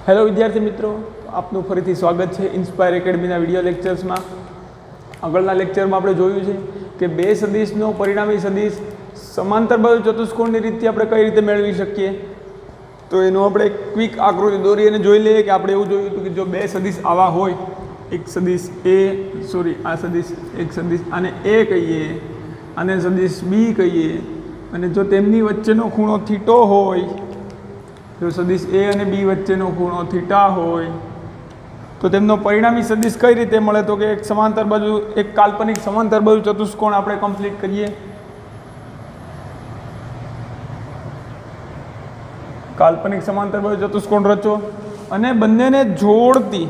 Hello विद्यार्थी मित्रों, आपનું ફરીથી સ્વાગત છે ઇન્સ્પાયર એકેડમીના વિડિયો લેક્ચર્સમાં। આગળના લેક્ચરમાં આપણે જોયું છે કે બે સદિશનો પરિણામી સદિશ સમાંતર બાજુ ચતુષ્કોણની રીતથી આપણે કઈ રીતે મેળવી શકીએ। તો એનો આપણે એક ક્વિક આકૃતિ દોરી અને જોઈ લઈએ કે આપણે એવું જોયું હતું કે જો બે સદિશ આવા હોય, એક સદિશ આ સદિશ એક સદિશ આને એ કહીએ, આને સદિશ બી કહીએ, અને જો તેમની વચ્ચેનો ખૂણો થીટો હોય, જો સદિશ એ અને બી વચ્ચેનો ખૂણો થીટા હોય તો તેમનો પરિણામી સદિશ કઈ રીતે મળે? તો કે એક સમાંતર બાજુ, એક કાલ્પનિક સમાંતર બાજુ ચતુષ્કોણ આપણે કમ્પ્લીટ કરીએ। કાલ્પનિક સમાંતર બાજુ ચતુષ્કોણ રચો અને બંનેને જોડતી,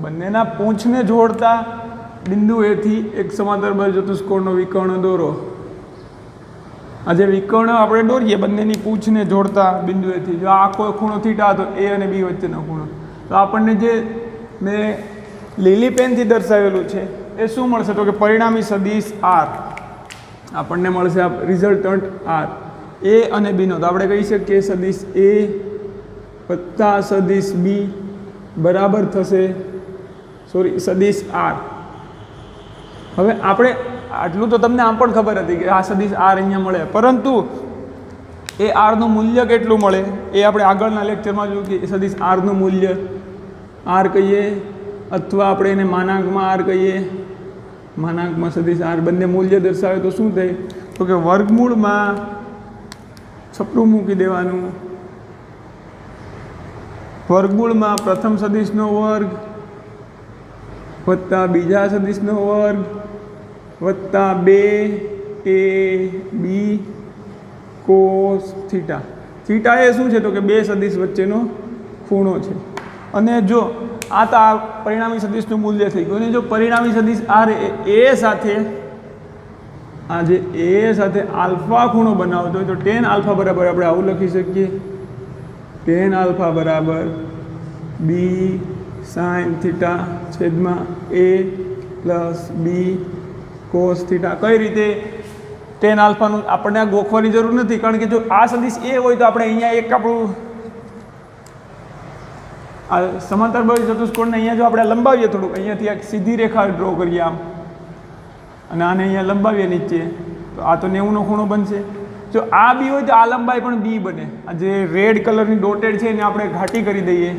બંનેના પૂંછને જોડતા બિંદુ એથી એક સમાંતર બાજુ ચતુષ્કોણનો વિકર્ણ દોરો। આ જે વિકર્ણ આપણે દોરીએ બંનેની પૂંછને જોડતા બિંદુએથી, જો આખો ખૂણો થીટા તો એ અને બી વચ્ચેનો ખૂણો, તો આપણને જે મેં લીલી પેનથી દર્શાવેલું છે એ શું મળશે? તો કે પરિણામી સદિશ આર આપણને મળશે, આ રિઝલ્ટન્ટ આર એ અને બીનો, તો આપણે કહી શકીએ સદિશ એ વત્તા સદિશ બી બરાબર થશે સદિશ આર। હવે આપણે આટલું તો તમને આમ પણ ખબર હતી કે આ સદિશ આર અહીંયા મળે, પરંતુ એ આરનું મૂલ્ય કેટલું મળે એ આપણે આગળના લેક્ચરમાં જોયું કે સદિશ આરનું મૂલ્ય આર કહીએ અથવા આપણે એને માનાંકમાં આર કહીએ, માનાંકમાં સદિશ આર, બંને મૂલ્ય દર્શાવે તો શું થાય? તો કે વર્ગમૂળમાં છપરું મૂકી દેવાનું, વર્ગમૂળમાં પ્રથમ સદિશનો વર્ગ વત્તા બીજા સદિશનો વર્ગ વત્તા 2ab કોસ થીટા। થીટા એ શું છે? તો કે બે સદિશ વચ્ચેનો ખૂણો છે। અને જો આ તો આ પરિણામી સદિશનું મૂલ્ય થઈ ગયું, અને જો પરિણામી સદિશ આર એ સાથે, આ જે એ સાથે આલ્ફા ખૂણો બનાવતો હોય તો tan આલ્ફા બરાબર આપણે આવું લખી શકીએ, tan આલ્ફા બરાબર બી સાઇન થીટા છેદમાં એ પ્લસ બી કોસ થીટા। કઈ રીતે tan આલ્ફાનું આપણને આ ગોખવાની જરૂર નથી, કારણ કે જો આ સદિશ એ હોય તો આપણે અહીંયા એક આપણું આ સમાંતર બાજુ ચતુષ્કોણને અહીંયા જો આપણે લંબાવીએ થોડુંક, અહીંયાથી એક સીધી રેખા ડ્રો કરીએ આમ, અને આને અહીંયા લંબાવીએ નીચે, તો આ તો 90નો ખૂણો બનશે। જો આ બી હોય તો આ લંબાઈ પણ બી બને, આ જે રેડ કલરની ડોટેડ છે એને આપણે ઘાટી કરી દઈએ,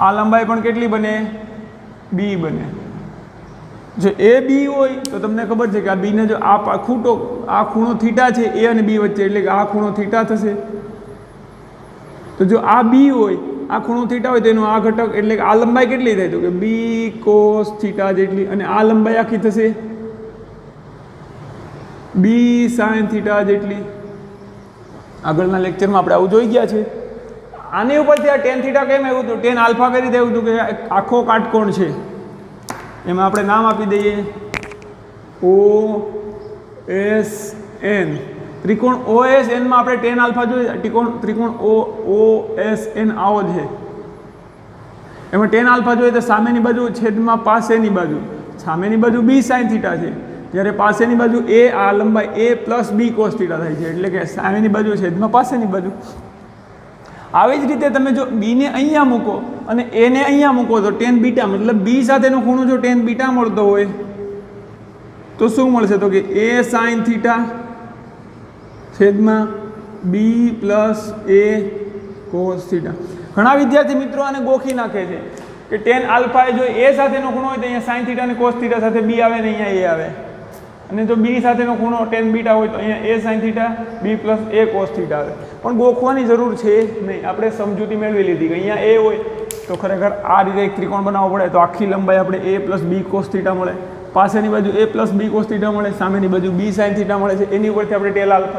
આ લંબાઈ પણ કેટલી બને? બી બને। જો એ બી હોય તો તમને ખબર છે કે આ બીને જો આ ખૂણો થીટા છે એ અને બી વચ્ચે, એટલે કે આ ખૂણો થીટા થશે। તો જો આ બી હોય, આ ખૂણો થીટા હોય તો એનો આ ઘટક, એટલે કે આ લંબાઈ કેટલી થાય? તો કે બી કોસ થીટા જેટલી, અને આ લંબાઈ આખી થશે બી સાઇન થીટા જેટલી। આગળના લેક્ચરમાં આપણે આવું જોઈ ગયા છે। આની ઉપરથી આ tan થીટા કેમ આવ્યું હતું? tan આલ્ફા કઈ રીતે આવ્યું હતું? કે આખો કાટકોણ છે, એમાં આપણે નામ આપી દઈએ OSN, ત્રિકોણ OSN માં આપણે tan આલ્ફા જોઈએ, ત્રિકોણ OSN આવો છે, એમાં tan આલ્ફા જોઈએ તો સામેની બાજુ છેદમાં પાસેની બાજુ, સામેની બાજુ બી સાઇન થીટા છે, જ્યારે પાસેની બાજુ એ, આ લંબાઈ એ પ્લસ બી કોસ થીટા થાય છે, એટલે કે સામેની બાજુ છેદમાં પાસેની બાજુ। આવી જ રીતે તમે જો બીને અહીંયા મૂકો અને એને અહીંયા મૂકો તો tan બીટા, મતલબ બી સાથેનો ખૂણો જો tan બીટા મળતો હોય તો શું મળશે? તો કે એ સાઇન થીટા છેદમાં બી પ્લસ એ કોસ થીટા। ઘણા વિદ્યાર્થી મિત્રો આને ગોખી નાખે છે કે tan આલ્ફા જો એ સાથેનો ખૂણો હોય તો અહીંયા સાઇન થીટા અને કોસ થીટા સાથે બી આવે ને અહીંયા એ આવે, અને જો બી સાથેનો ખૂણો tan બીટા હોય તો અહીંયા એ સાઇન થીટા બી પ્લસ એ કોસ થીટા આવે। પણ ગોખવાની જરૂર છે નહીં, આપણે સમજૂતી મેળવી લીધી કે અહીંયા એ હોય તો ખરેખર આ રીતે એક ત્રિકોણ બનાવવો પડે, તો આખી લંબાઈ આપણે એ પ્લસ બી કોસ થીટા મળે, પાસેની બાજુ એ પ્લસ બી કોસ થીટા મળે, સામેની બાજુ બી સાઇન થીટા મળે છે, એની ઉપરથી આપણે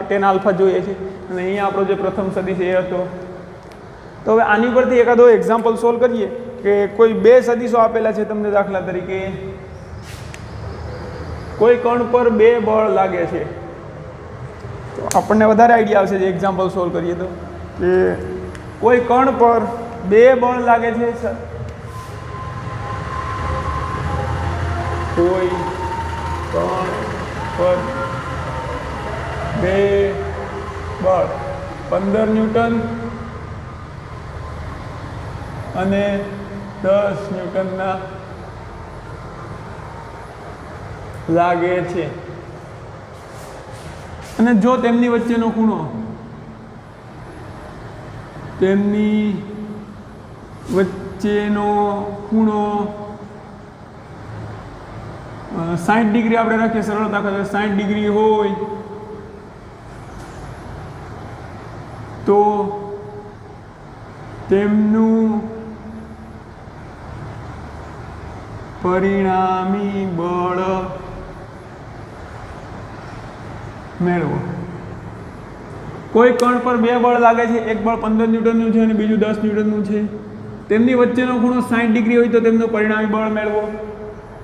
tan આલ્ફા જોઈએ છે, અને અહીંયા આપણો જે પ્રથમ સદિશ એ હતો। તો હવે આની ઉપરથી એકાદો એક્ઝામ્પલ સોલ્વ કરીએ કે કોઈ બે સદિશો આપેલા છે તમને, દાખલા તરીકે કોઈ કણ પર બે બળ લાગે છે, તો આપણને વધારે આઈડિયા આવશે જે એક્ઝામ્પલ સોલ્વ કરીએ તો, કે કોઈ કણ પર બે બળ લાગે છે, કોઈ કણ પર બે બળ 15 ન્યૂટન અને 10 ન્યૂટનના લાગે છે. અને જો તેમની વચ્ચેનો ખૂણો 60 ડિગ્રી આપણે રાખીએ સરળતા ખાતર 60 ડિગ્રી હોય તો તેમનું પરિણામી બળ મેળવો. કોઈ કણ પર બે બળ લાગે છે, એક બળ 15 ન્યૂટનનું છે અને બીજું 10 ન્યૂટનનું છે. તેમની વચ્ચેનો ખૂણો 60 ડિગ્રી હોય તો તેમનું પરિણામી બળ મેળવો.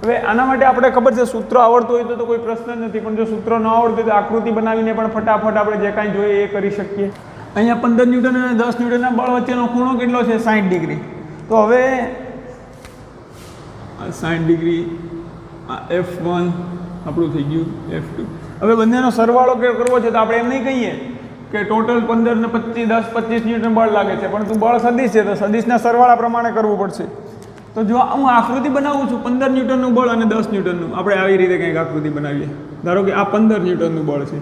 હવે આના માટે આપણે ખબર છે સૂત્ર આવડતું હોય તો કોઈ પ્રશ્ન જ નથી, પણ જો સૂત્ર ન આવડતું હોય તો આકૃતિ બનાવીને પણ ફટાફટ આપણે જે કાંઈ જોઈએ એ કરી શકીએ. અહીંયા 15 ન્યૂટન અને 10 ન્યૂટનના બળ વચ્ચેનો ખૂણો કેટલો છે? 60 ડિગ્રી. તો હવે 60 ડિગ્રી આ F1 આપણું થઈ ગયું F2. હવે બંનેનો સરવાળો કરવો છે તો આપણે એમ નહીં કહીએ કે ટોટલ 15 ને 25 10 25 ન્યૂટન બળ લાગે છે, પરંતુ બળ સદિશ છે તો સદિશના સરવાળા પ્રમાણે કરવું પડશે. તો જો હું આકૃતિ બનાવું છું 15 ન્યૂટનનું બળ અને 10 ન્યૂટનનું, આપણે આવી રીતે કંઈક આકૃતિ બનાવીએ. ધારો કે આ 15 ન્યૂટનનું બળ છે.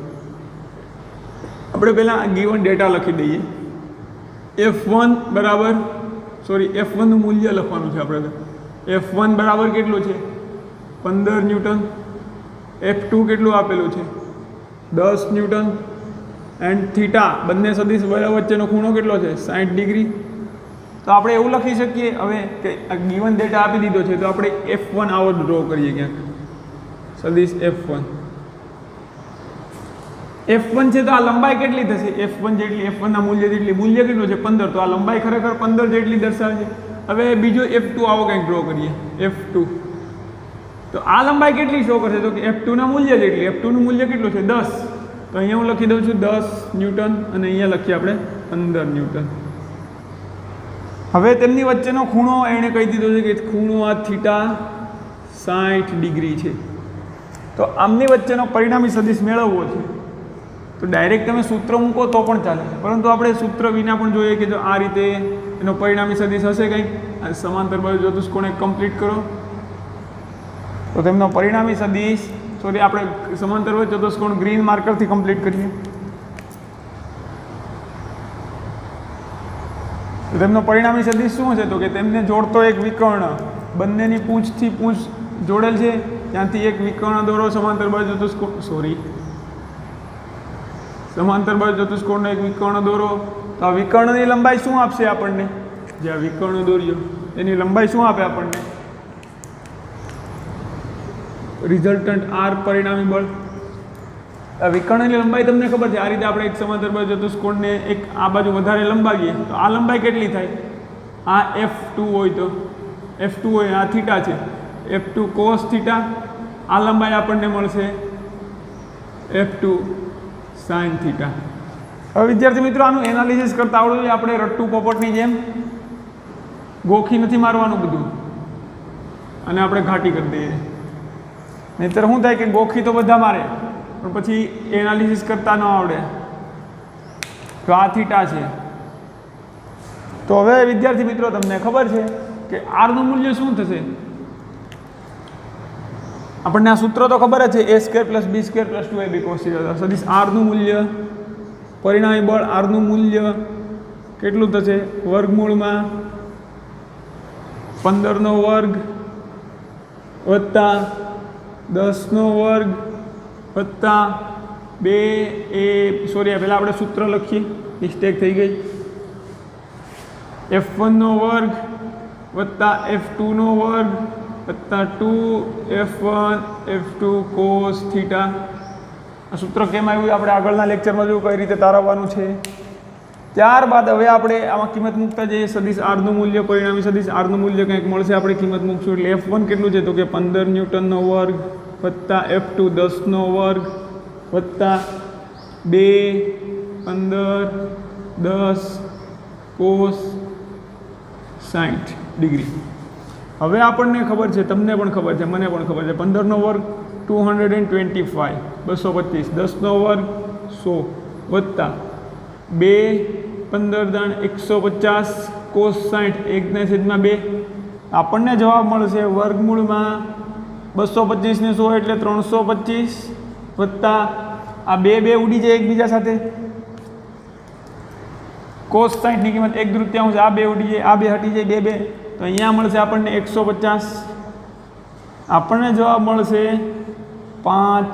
આપણે પહેલાં ગિવન ડેટા લખી દઈએ. F1 નું મૂલ્ય લખવાનું છે આપણે. F1 બરાબર કેટલું છે? 15 ન્યૂટન. F2 કેટલું આપેલું છે? 10 ન્યૂટન. એન્ડ થીટા બંને સદિશ વચ્ચેનો ખૂણો કેટલો છે? 60 ડિગ્રી. તો આપણે એવું લખી શકીએ હવે કે આ ગિવન ડેટા આપી દીધો છે તો આપણે F1 આવો ડ્રો કરીએ ક્યાંક. સદિશ F1 છે તો આ લંબાઈ કેટલી થશે? F1 જેટલી, F1 ના મૂલ્ય જેટલી. મૂલ્ય કેટલું છે? 15. તો આ લંબાઈ ખરેખર 15 જેટલી દર્શાવે છે. હવે બીજો F2 આવો કંઈક ડ્રો કરીએ. F2 તો આ લંબાઈ કેટલી શો કરશે? તો કે F2 ના મૂલ્ય જેટલી. F2 નું મૂલ્ય કેટલું છે? 10. તો અહીંયા હું લખી દઉં છું 10 ન્યૂટન અને અહીંયા લખીએ આપણે 15 ન્યૂટન. હવે તેમની વચ્ચેનો ખૂણો એણે કહી દીધો છે કે ખૂણો આ થીટા 60 ડિગ્રી છે. તો આમની વચ્ચેનો પરિણામી સદિશ મેળવવો છે તો ડાયરેક્ટ તમે સૂત્ર મૂકો તો પણ ચાલે, પરંતુ આપણે સૂત્ર વિના પણ જોઈએ કે જો આ રીતે એનો પરિણામી સદિશ હશે કંઈક. આ સમાંતર બાજુ ચતુષ્કોણ એક કમ્પ્લીટ કરો તો તેમનો પરિણામી સદિશ આપણે સમાંતર બાજુ ચતુષ્કોણ ગ્રીન માર્કરથી કમ્પ્લીટ કરીએ. તો તેમનો પરિણામી સદિશ શું છે? તો કે તેમને જોડતો એક વિકર્ણ, બંનેની પૂંછથી પૂંછ જોડેલ છે, ત્યાંથી એક વિકર્ણ દોરો સમાંતર બાજુ ચતુષ્કોણ સમાંતર બાજુ ચતુષ્કોણનો એક વિકર્ણ દોરો. તો આ વિકર્ણની લંબાઈ શું આપશે આપણને? જે આ વિકર્ણ દોર્યો એની લંબાઈ શું આપે આપણને? રિઝલ્ટન્ટ R પરિણામી બળ. આ વિકર્ણની લંબાઈ તમને ખબર છે. આ રીતે આપણે એક સમાંતર બાજુ ચતુષ્કોણને એક આ બાજુ વધારે લંબાવીએ તો આ લંબાઈ કેટલી થાય? આ F2 હોય તો F2 હોય, આ થીટા છે, F2 cos થીટા. આ લંબાઈ આપણને મળશે F2 sin થીટા. હવે વિદ્યાર્થી મિત્રો આનું એનાલિસિસ કરતા આવડવું જોઈએ. આપણે રટ્ટુ પોપટની જેમ ગોખી નથી મારવાનું બધું અને આપણે ઘાટી કરી દઈએ. નહીંતર શું થાય કે ગોખી તો બધા મારે પણ પછી એનાલિસિસ કરતા ન આવડે. તો આ થીટા છે. તો હવે વિદ્યાર્થી મિત્રો તમને ખબર છે કે આરનું મૂલ્ય શું થશે? આપણને આ સૂત્ર તો ખબર જ છે, a² + b² + 2ab cos θ. સદિશ આરનું મૂલ્ય, પરિણામી બળ આરનું મૂલ્ય કેટલું થશે? વર્ગમૂળમાં 15નો વર્ગ વત્તા 10નો વર્ગ વત્તા 2a પહેલાં આપણે સૂત્ર લખીએ, મિસ્ટેક થઈ ગઈ. F1નો વર્ગ વત્તા F2નો વર્ગ વત્તા 2F1 F2 cos θ. આ સૂત્ર કેમ આવ્યું આપણે આગળના લેક્ચરમાં જોયું કઈ રીતે તારવવાનું છે. ત્યારબાદ હવે આપણે આમાં કિંમત મૂકતા જઈએ. સદિશ આરનું મૂલ્ય, પરિણામી સદિશ આરનું મૂલ્ય કંઈક મળશે, આપણે કિંમત મૂકશું. એટલે F1 કેટલું છે? તો કે 15 ન્યૂટનનો વર્ગ વત્તા F2 10નો વર્ગ વત્તા 2 15 10 cos 60 ડિગ્રી. હવે આપણને ખબર છે, તમને પણ ખબર છે, મને પણ ખબર છે, 15નો વર્ગ 225 225, 10નો વર્ગ 100 વત્તા 2 15 × 150 કોસ 60 1/2 આપણને જવાબ મળશે વર્ગમૂળમાં 225 ને 100 એટલે 325 વત્તા આ 2 ઉડી જાય એકબીજા સાથે, કોસ 60 ની કિંમત 1/3 આ 2 ઉડી જાય, આ 2 હટી જાય 2 તો અહીંયા મળશે આપણને 150, આપણને જવાબ મળશે 5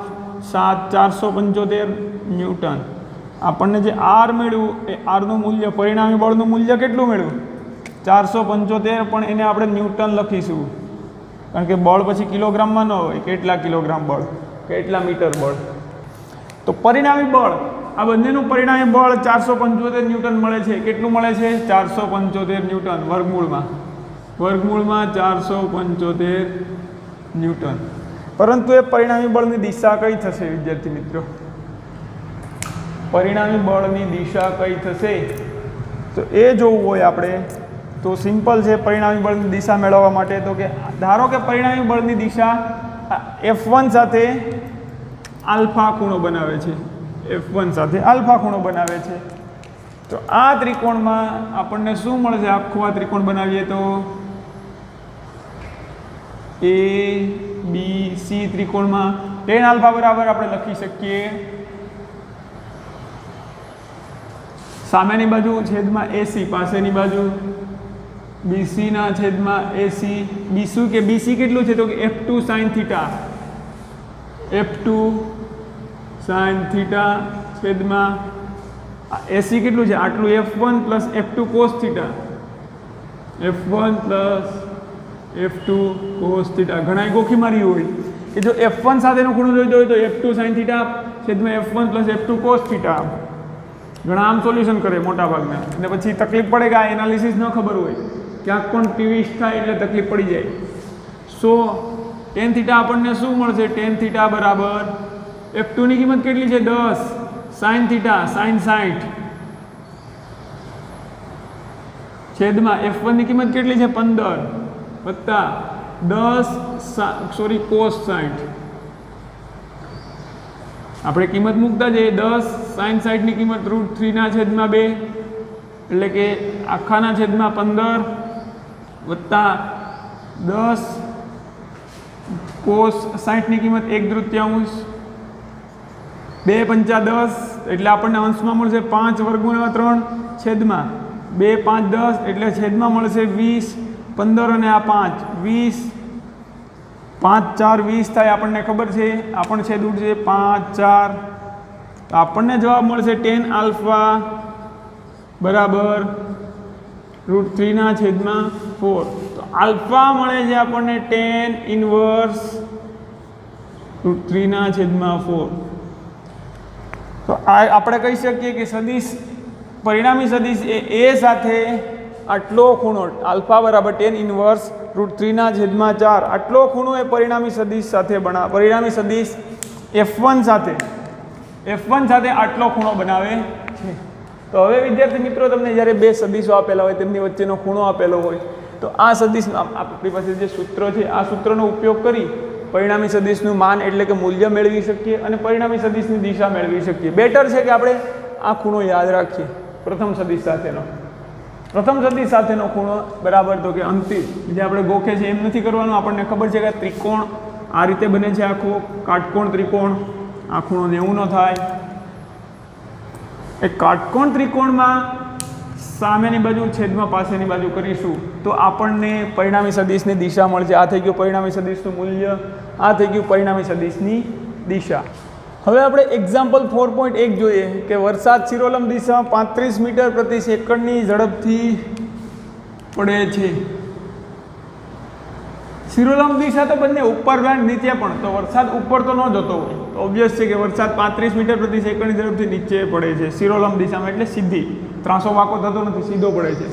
7 475 ન્યૂટન। આપણને જે આર મળ્યું એ આરનું મૂલ્ય પરિણામી બળનું મૂલ્ય કેટલું મળ્યું 475, પણ એને આપણે ન્યૂટન લખીશું કારણ કે બળ પછી કિલોગ્રામમાં ન હોય, કેટલા કિલોગ્રામ બળ કેટલા મીટર બળ। તો પરિણામી બળ આ બંનેનું પરિણામી બળ 475 ન્યૂટન મળે છે। કેટલું મળે છે 475 ન્યૂટન વર્ગમૂળમાં 475 ન્યૂટન। પરંતુ એ પરિણામી બળની દિશા કઈ થશે વિદ્યાર્થી મિત્રો, પરિણામી બળની દિશા કઈ થશે તો એ જોવું હોય આપણે તો સિમ્પલ છે પરિણામી બળની દિશા મેળવવા માટે। તો કે ધારો કે પરિણામી બળની દિશા F1 સાથે આલ્ફા ખૂણો બનાવે છે, F1 સાથે આલ્ફા ખૂણો બનાવે છે, તો આ ત્રિકોણમાં આપણને શું મળશે, આખું આ ત્રિકોણ બનાવીએ તો A B C ત્રિકોણમાં tan alpha બરાબર આપણે લખી શકીએ સામેની બાજુ છેદમાં AC, પાસેની બાજુ BC ના છેદમાં AC। BC કેટલું છે તો કે F2 sin theta, F2 sin theta છેદમાં AC કેટલું છે આટલું F1 plus F2 cos theta, F1 plus F2 cos theta. ઘણા ગોખી મારી હોય કે જો F1 સાથેનો ખૂણો જોઈતો હોય તો F2 sin થીટા છેદમાં F1 plus F2 cos theta. ઘણા આમ સોલ્યુશન કરે મોટા ભાગના, અને પછી તકલીફ પડે કે આ એનાલિસિસ ન ખબર હોય, ક્યાંક પણ ટ્વિસ્ટ થાય એટલે તકલીફ પડી જાય। સો tan થીટા આપણને શું મળશે, tan થીટા બરાબર F2 ની કિંમત કેટલી છે 10, sin થીટા sin 60 છેદમાં F1 ની કિંમત કેટલી છે 15 વત્તા 10 cos 60। આપણે કિંમત મૂકતા જઈએ 10 sin 60 ની કિંમત √3 ના છેદમાં 2 એટલે કે આખાના છેદમાં 15 વત્તા 10 cos 60 ની કિંમત 1/3 2 પંચા 10 એટલે આપણને અંશમાં મળશે 5 વર્ગમૂળમાં 3 છેદમાં 2 5 10 એટલે છેદમાં મળશે 20, 15 અને આ 5 20, 5 4 20 થાય આપણને ખબર છે, આપણને છેદ ઉડશે 5 4 તો આપણને જવાબ મળશે tan આલ્ફા બરાબર √3 ના છેદમાં 4। તો આલ્ફા મળે છે આપણને tan ઇન્વર્સ √3 ના છેદમાં 4। તો આ આપણે કહી શકીએ કે સદિશ પરિણામી સદિશ એ સાથે આટલો ખૂણો આલ્ફા બરાબર tan ઇન્વર્સ √3 ના છેદમાં 4 આટલો ખૂણો એ પરિણામી સદિશ સાથે પરિણામી સદિશ F1 સાથે આટલો ખૂણો બનાવે છે। તો હવે વિદ્યાર્થી મિત્રો તમને જ્યારે બે સદિશો આપેલા હોય તેમની વચ્ચેનો ખૂણો આપેલો હોય તો આ સદિશ આપણી પાસે જે સૂત્ર છે આ સૂત્રનો ઉપયોગ કરી પરિણામી સદિશનું માન એટલે કે મૂલ્ય મેળવી શકીએ અને પરિણામી સદિશની દિશા મેળવી શકીએ। બેટર છે કે આપણે આ ખૂણો યાદ રાખીએ, પ્રથમ સદિશ સાથેનો ખૂણો બરાબર તો કે અંતિમ જે આપણે ગોખે છે એમ નથી કરવાનું। આપણને ખબર છે કે ત્રિકોણ આ રીતે બને છે, આખો કાટકોણ ત્રિકોણ, આ ખૂણો 90 નો થાય। એ કાટકોણ ત્રિકોણમાં સામેની બાજુ છેદમાં પાસેની બાજુ કરીશું તો આપણને પરિણામી સદિશની દિશા મળશે। આ થઈ ગયું પરિણામી સદિશનું મૂલ્ય, આ થઈ ગયું પરિણામી સદિશની દિશા। હવે આપણે એક્ઝામ્પલ 4.1 જોઈએ કે વરસાદ શિરોલંબ દિશામાં 35 મીટર પ્રતિ સેકન્ડની ઝડપથી પડે છે। શિરોલંબ દિશા તો બંને ઉપર અને નીચે પણ, તો વરસાદ ઉપર તો ન જતો હોય તો ઓબ્વિયસ છે કે વરસાદ 35 મીટર પ્રતિ સેકન્ડની ઝડપથી નીચે પડે છે શિરોલંબ દિશામાં, એટલે સીધી, ત્રાસો વાંકો થતો નથી, સીધો પડે છે।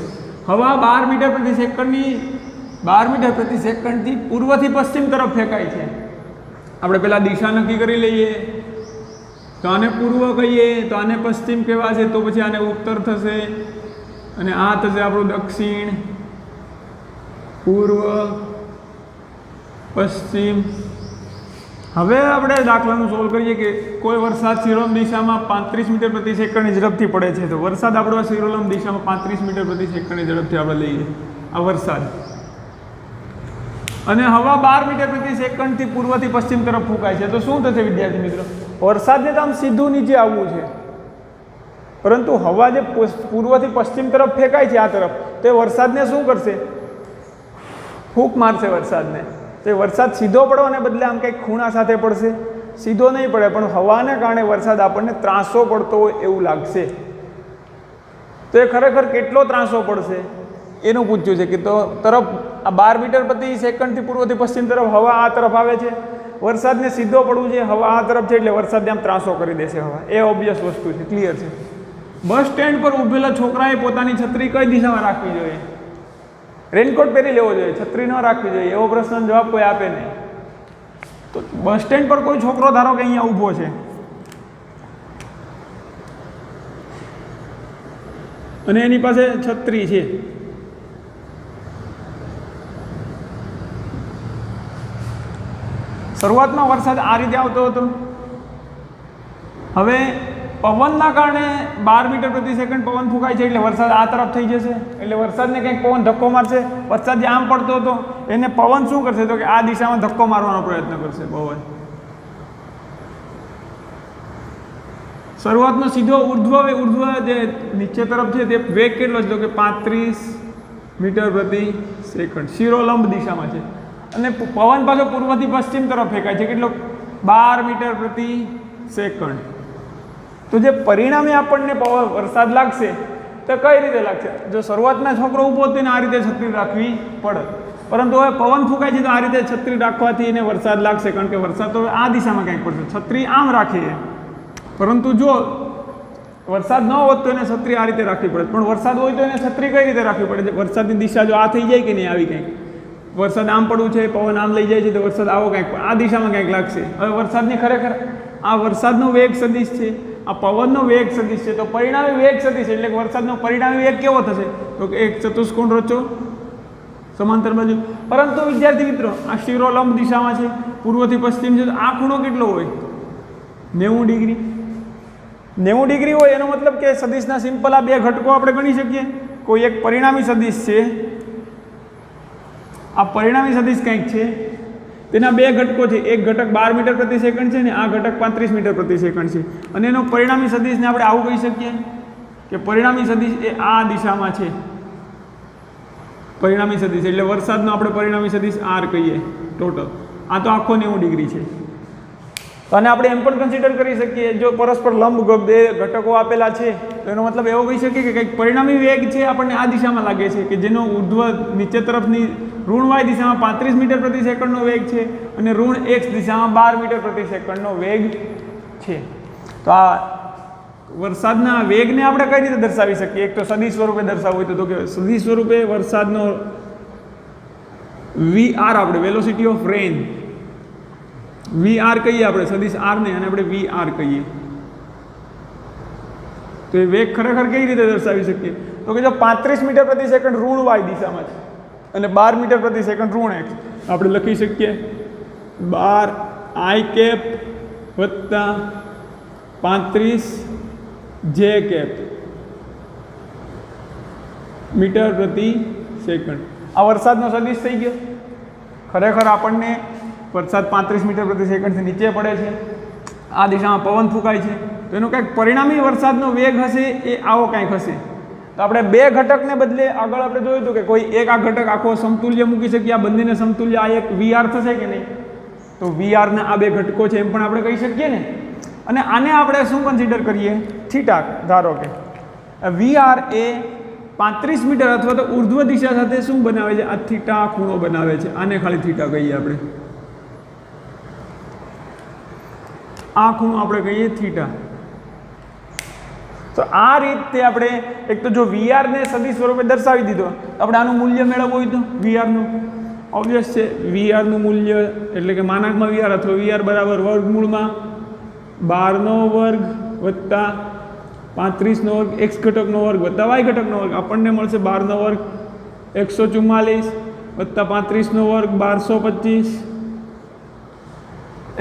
હવા 12 મીટર પ્રતિ સેકન્ડથી પૂર્વથી પશ્ચિમ તરફ ફેંકાય છે। આપણે પહેલાં દિશા નક્કી કરી લઈએ તો આને પૂર્વ કહીએ તો આને પશ્ચિમ કહેવાશે, તો પછી આને ઉત્તર થશે અને આ થશે આપણું દક્ષિણ, પૂર્વ, પશ્ચિમ, હવે આપણે દાખલાનું સોલ્વ કરીએ કે કોઈ વરસાદ શિરોલંબ દિશામાં 35 મીટર પ્રતિ સેકન્ડની ઝડપથી પડે છે. તો વરસાદ આપણો શિરોલંબ દિશામાં 35 મીટર પ્રતિ સેકન્ડની ઝડપથી આપણે લઈએ આ વરસાદ, અને હવા 12 મીટર પ્રતિ સેકન્ડથી પૂર્વથી પશ્ચિમ તરફ ફૂંકાય છે. તો શું થશે વિદ્યાર્થી મિત્રો? વરસાદને તો આમ સીધું નીચે આવવું છે, પરંતુ હવા જે પૂર્વથી પશ્ચિમ તરફ ફેંકાય છે આ તરફ, તો એ વરસાદને શું કરશે? ફૂંક મારશે વરસાદને. તો વરસાદ સીધો પડવાને બદલે આમ કંઈક ખૂણા સાથે પડશે, સીધો નહીં પડે, પણ હવાને કારણે વરસાદ આપણને ત્રાંસો પડતો હોય એવું લાગશે. તો એ ખરેખર કેટલો ત્રાંસો પડશે એનું પૂછ્યું છે. કે તો તરફ આ 12 મીટર પ્રતિ સેકન્ડથી પૂર્વથી પશ્ચિમ તરફ હવા આ તરફ આવે છે, વરસાદને સીધો પડવું છે, હવા આ તરફ છે, એટલે વરસાદને આમ ત્રાંસો કરી દેશે હવા. એ ઓબ્વિયસ વસ્તુ છે, ક્લિયર છે. બસ સ્ટેન્ડ પર ઊભેલા છોકરાએ પોતાની છત્રી કઈ દિશામાં રાખવી જોઈએ? રેનકોટ પહેરી લેવો જોઈએ, છત્રી ન રાખવી જોઈએ, એવો પ્રશ્નનો જવાબ કોઈ આપે નહીં. તો બસ સ્ટેન્ડ પર કોઈ છોકરો ધારો કે અહીંયા ઊભો છે અને એની પાસે છત્રી છે, શરૂઆતમાં વરસાદ આ રીતે આવતો હતો, હવે પવનના કારણે 12 મીટર પ્રતિ સેકન્ડ પવન ફૂંકાય છે, એટલે વરસાદ આ તરફ થઈ જશે, એટલે વરસાદને કંઈક પવન ધક્કો મારશે. વરસાદ જે આમ પડતો હતો એને પવન શું કરશે? તો કે આ દિશામાં ધક્કો મારવાનો પ્રયત્ન કરશે પવન. શરૂઆતનો સીધો ઉર્ધ્વ જે નીચે તરફ છે તે વેગ કેટલો છે? તો કે 35 મીટર પ્રતિ સેકન્ડ શિરોલંબ દિશામાં છે, અને પવન પાછો પૂર્વથી પશ્ચિમ તરફ ફેંકાય છે, કેટલો? 12 મીટર પ્રતિ સેકન્ડ. તો જે પરિણામે આપણને વરસાદ લાગશે તો કઈ રીતે લાગશે? જો શરૂઆતમાં છોકરો ઊભો હતો ને આ રીતે છત્રી રાખવી પડે, પરંતુ હવે પવન ફૂંકાય છે તો આ રીતે છત્રી રાખવાથી એને વરસાદ લાગશે, કારણ કે વરસાદ તો આ દિશામાં કંઈક પડશે. છત્રી આમ રાખીએ, પરંતુ જો વરસાદ ન હોત તો એને છત્રી આ રીતે રાખવી પડે, પણ વરસાદ હોય તો એને છત્રી કઈ રીતે રાખવી પડે? વરસાદની દિશા જો આ થઈ જાય કે નહીં, આવી કંઈક વરસાદ આમ પડવું છે, પવન આમ લઈ જાય છે, તો વરસાદ આવો કંઈક આ દિશામાં કંઈક લાગશે. હવે વરસાદની ખરેખર આ વરસાદનો વેગ સદિશ છે, આ પવનનો વેગ સદિશ છે, તો પરિણામી વેગ સદિશ એટલે કે વરસાદનો પરિણામી વેગ કેવો થશે? તો કે એક ચતુષ્કોણ રચો સમાંતર બાજુ. પરંતુ વિદ્યાર્થી મિત્રો આ શિરોલંબ દિશામાં છે, પૂર્વથી પશ્ચિમ છે, તો આ ખૂણો કેટલો હોય? 90 ડિગ્રી. 90 ડિગ્રી હોય એનો મતલબ કે સદિશના સિમ્પલ આ બે ઘટકો આપણે ગણી શકીએ. કોઈ એક પરિણામી સદિશ છે, આ પરિણામી સદિશ કંઈક છે, તેના બે ઘટકો છે, એક ઘટક 12 મીટર પ્રતિ સેકન્ડ છે ને આ ઘટક 35 મીટર પ્રતિ સેકન્ડ છે, અને એનો પરિણામી સદિશને આપણે આવું કહી શકીએ કે પરિણામી સદિશ એ આ દિશામાં છે. પરિણામી સદિશ એટલે વરસાદનો આપણે પરિણામી સદિશ R કહીએ ટોટલ. આ તો આખો 90 ડિગ્રી છે. અને આપણે એમ પણ કન્સિડર કરી શકીએ, જો પરસ્પર લંબ બે ઘટકો આપેલા છે તો એનો મતલબ એવો કહી શકીએ કે કંઈક પરિણામી વેગ છે આપણને આ દિશામાં લાગે છે, કે જેનો ઉર્ધ્વ નીચે તરફની ઋણ y દિશામાં 35 મીટર પ્રતિ સેકન્ડનો વેગ છે અને ઋણ x દિશામાં 12 મીટર પ્રતિ સેકન્ડનો વેગ છે. તો આ વરસાદના વેગને આપણે કઈ રીતે દર્શાવી શકીએ? એક તો સદિશ સ્વરૂપે દર્શાવવું હોય તો કે સદિશ સ્વરૂપે વરસાદનો VR આપણે વેલોસિટી ઓફ રેન VR કહીએ, આપણે સદિશ R ને, અને આપણે VR કહીએ. તો એ વેગ ખરેખર કઈ રીતે દર્શાવી શકીએ? તો કે જો 35 મીટર પ્રતિ સેકન્ડ ઋણ y દિશામાં છે અને 12 મીટર પ્રતિ સેકન્ડ ઋણ x, આપણે લખી શકીએ 12 i કેપ વત્તા 35 j કેપ મીટર પ્રતિ સેકન્ડ. આ વરસાદનો સદિશ થઈ ગયો. ખરેખર આપણને વરસાદ 35 મીટર પ્રતિ સેકન્ડથી નીચે પડે છે, આ દિશામાં પવન ફૂંકાય છે, તો એનો કંઈક પરિણામી વરસાદનો વેગ હશે એ આવો કંઈક હશે. તો આપણે બે ઘટકને બદલે આગળ આપણે જોયું હતું કે કોઈ એક આ ઘટક આખો સમતુલ્ય મૂકી શકીએ, આ બંનેને સમતુલ્ય આ એક VR થશે કે નહીં? તો VR ના આ બે ઘટકો છે એમ પણ આપણે કહી શકીએ ને. અને આને આપણે શું કન્સિડર કરીએ? થીટા. ધારો કે VR એ 35 મીટર અથવા તો ઉર્ધ્વ દિશા સાથે શું બનાવે છે? આ થીટા ખૂણો બનાવે છે. આને ખાલી થીટા કહીએ આપણે. આ ખૂણો આપણે કહીએ થીટા. તો આ રીતે આપણે એક તો જો VR ને સદિશ સ્વરૂપે દર્શાવી દીધો, આપણે આનું મૂલ્ય મેળવવું હોય તો VR નું ઓબ્વિયસ છે. VR નું મૂલ્ય એટલે કે માનાંકમાં VR અથવા VR બરાબર વર્ગમૂળમાં 12 નો વર્ગ વત્તા 35 નો વર્ગ x ઘટકનો વર્ગ વત્તા y ઘટકનો વર્ગ, આપણને મળશે 12 નો વર્ગ 144 વત્તા 35 નો વર્ગ 1225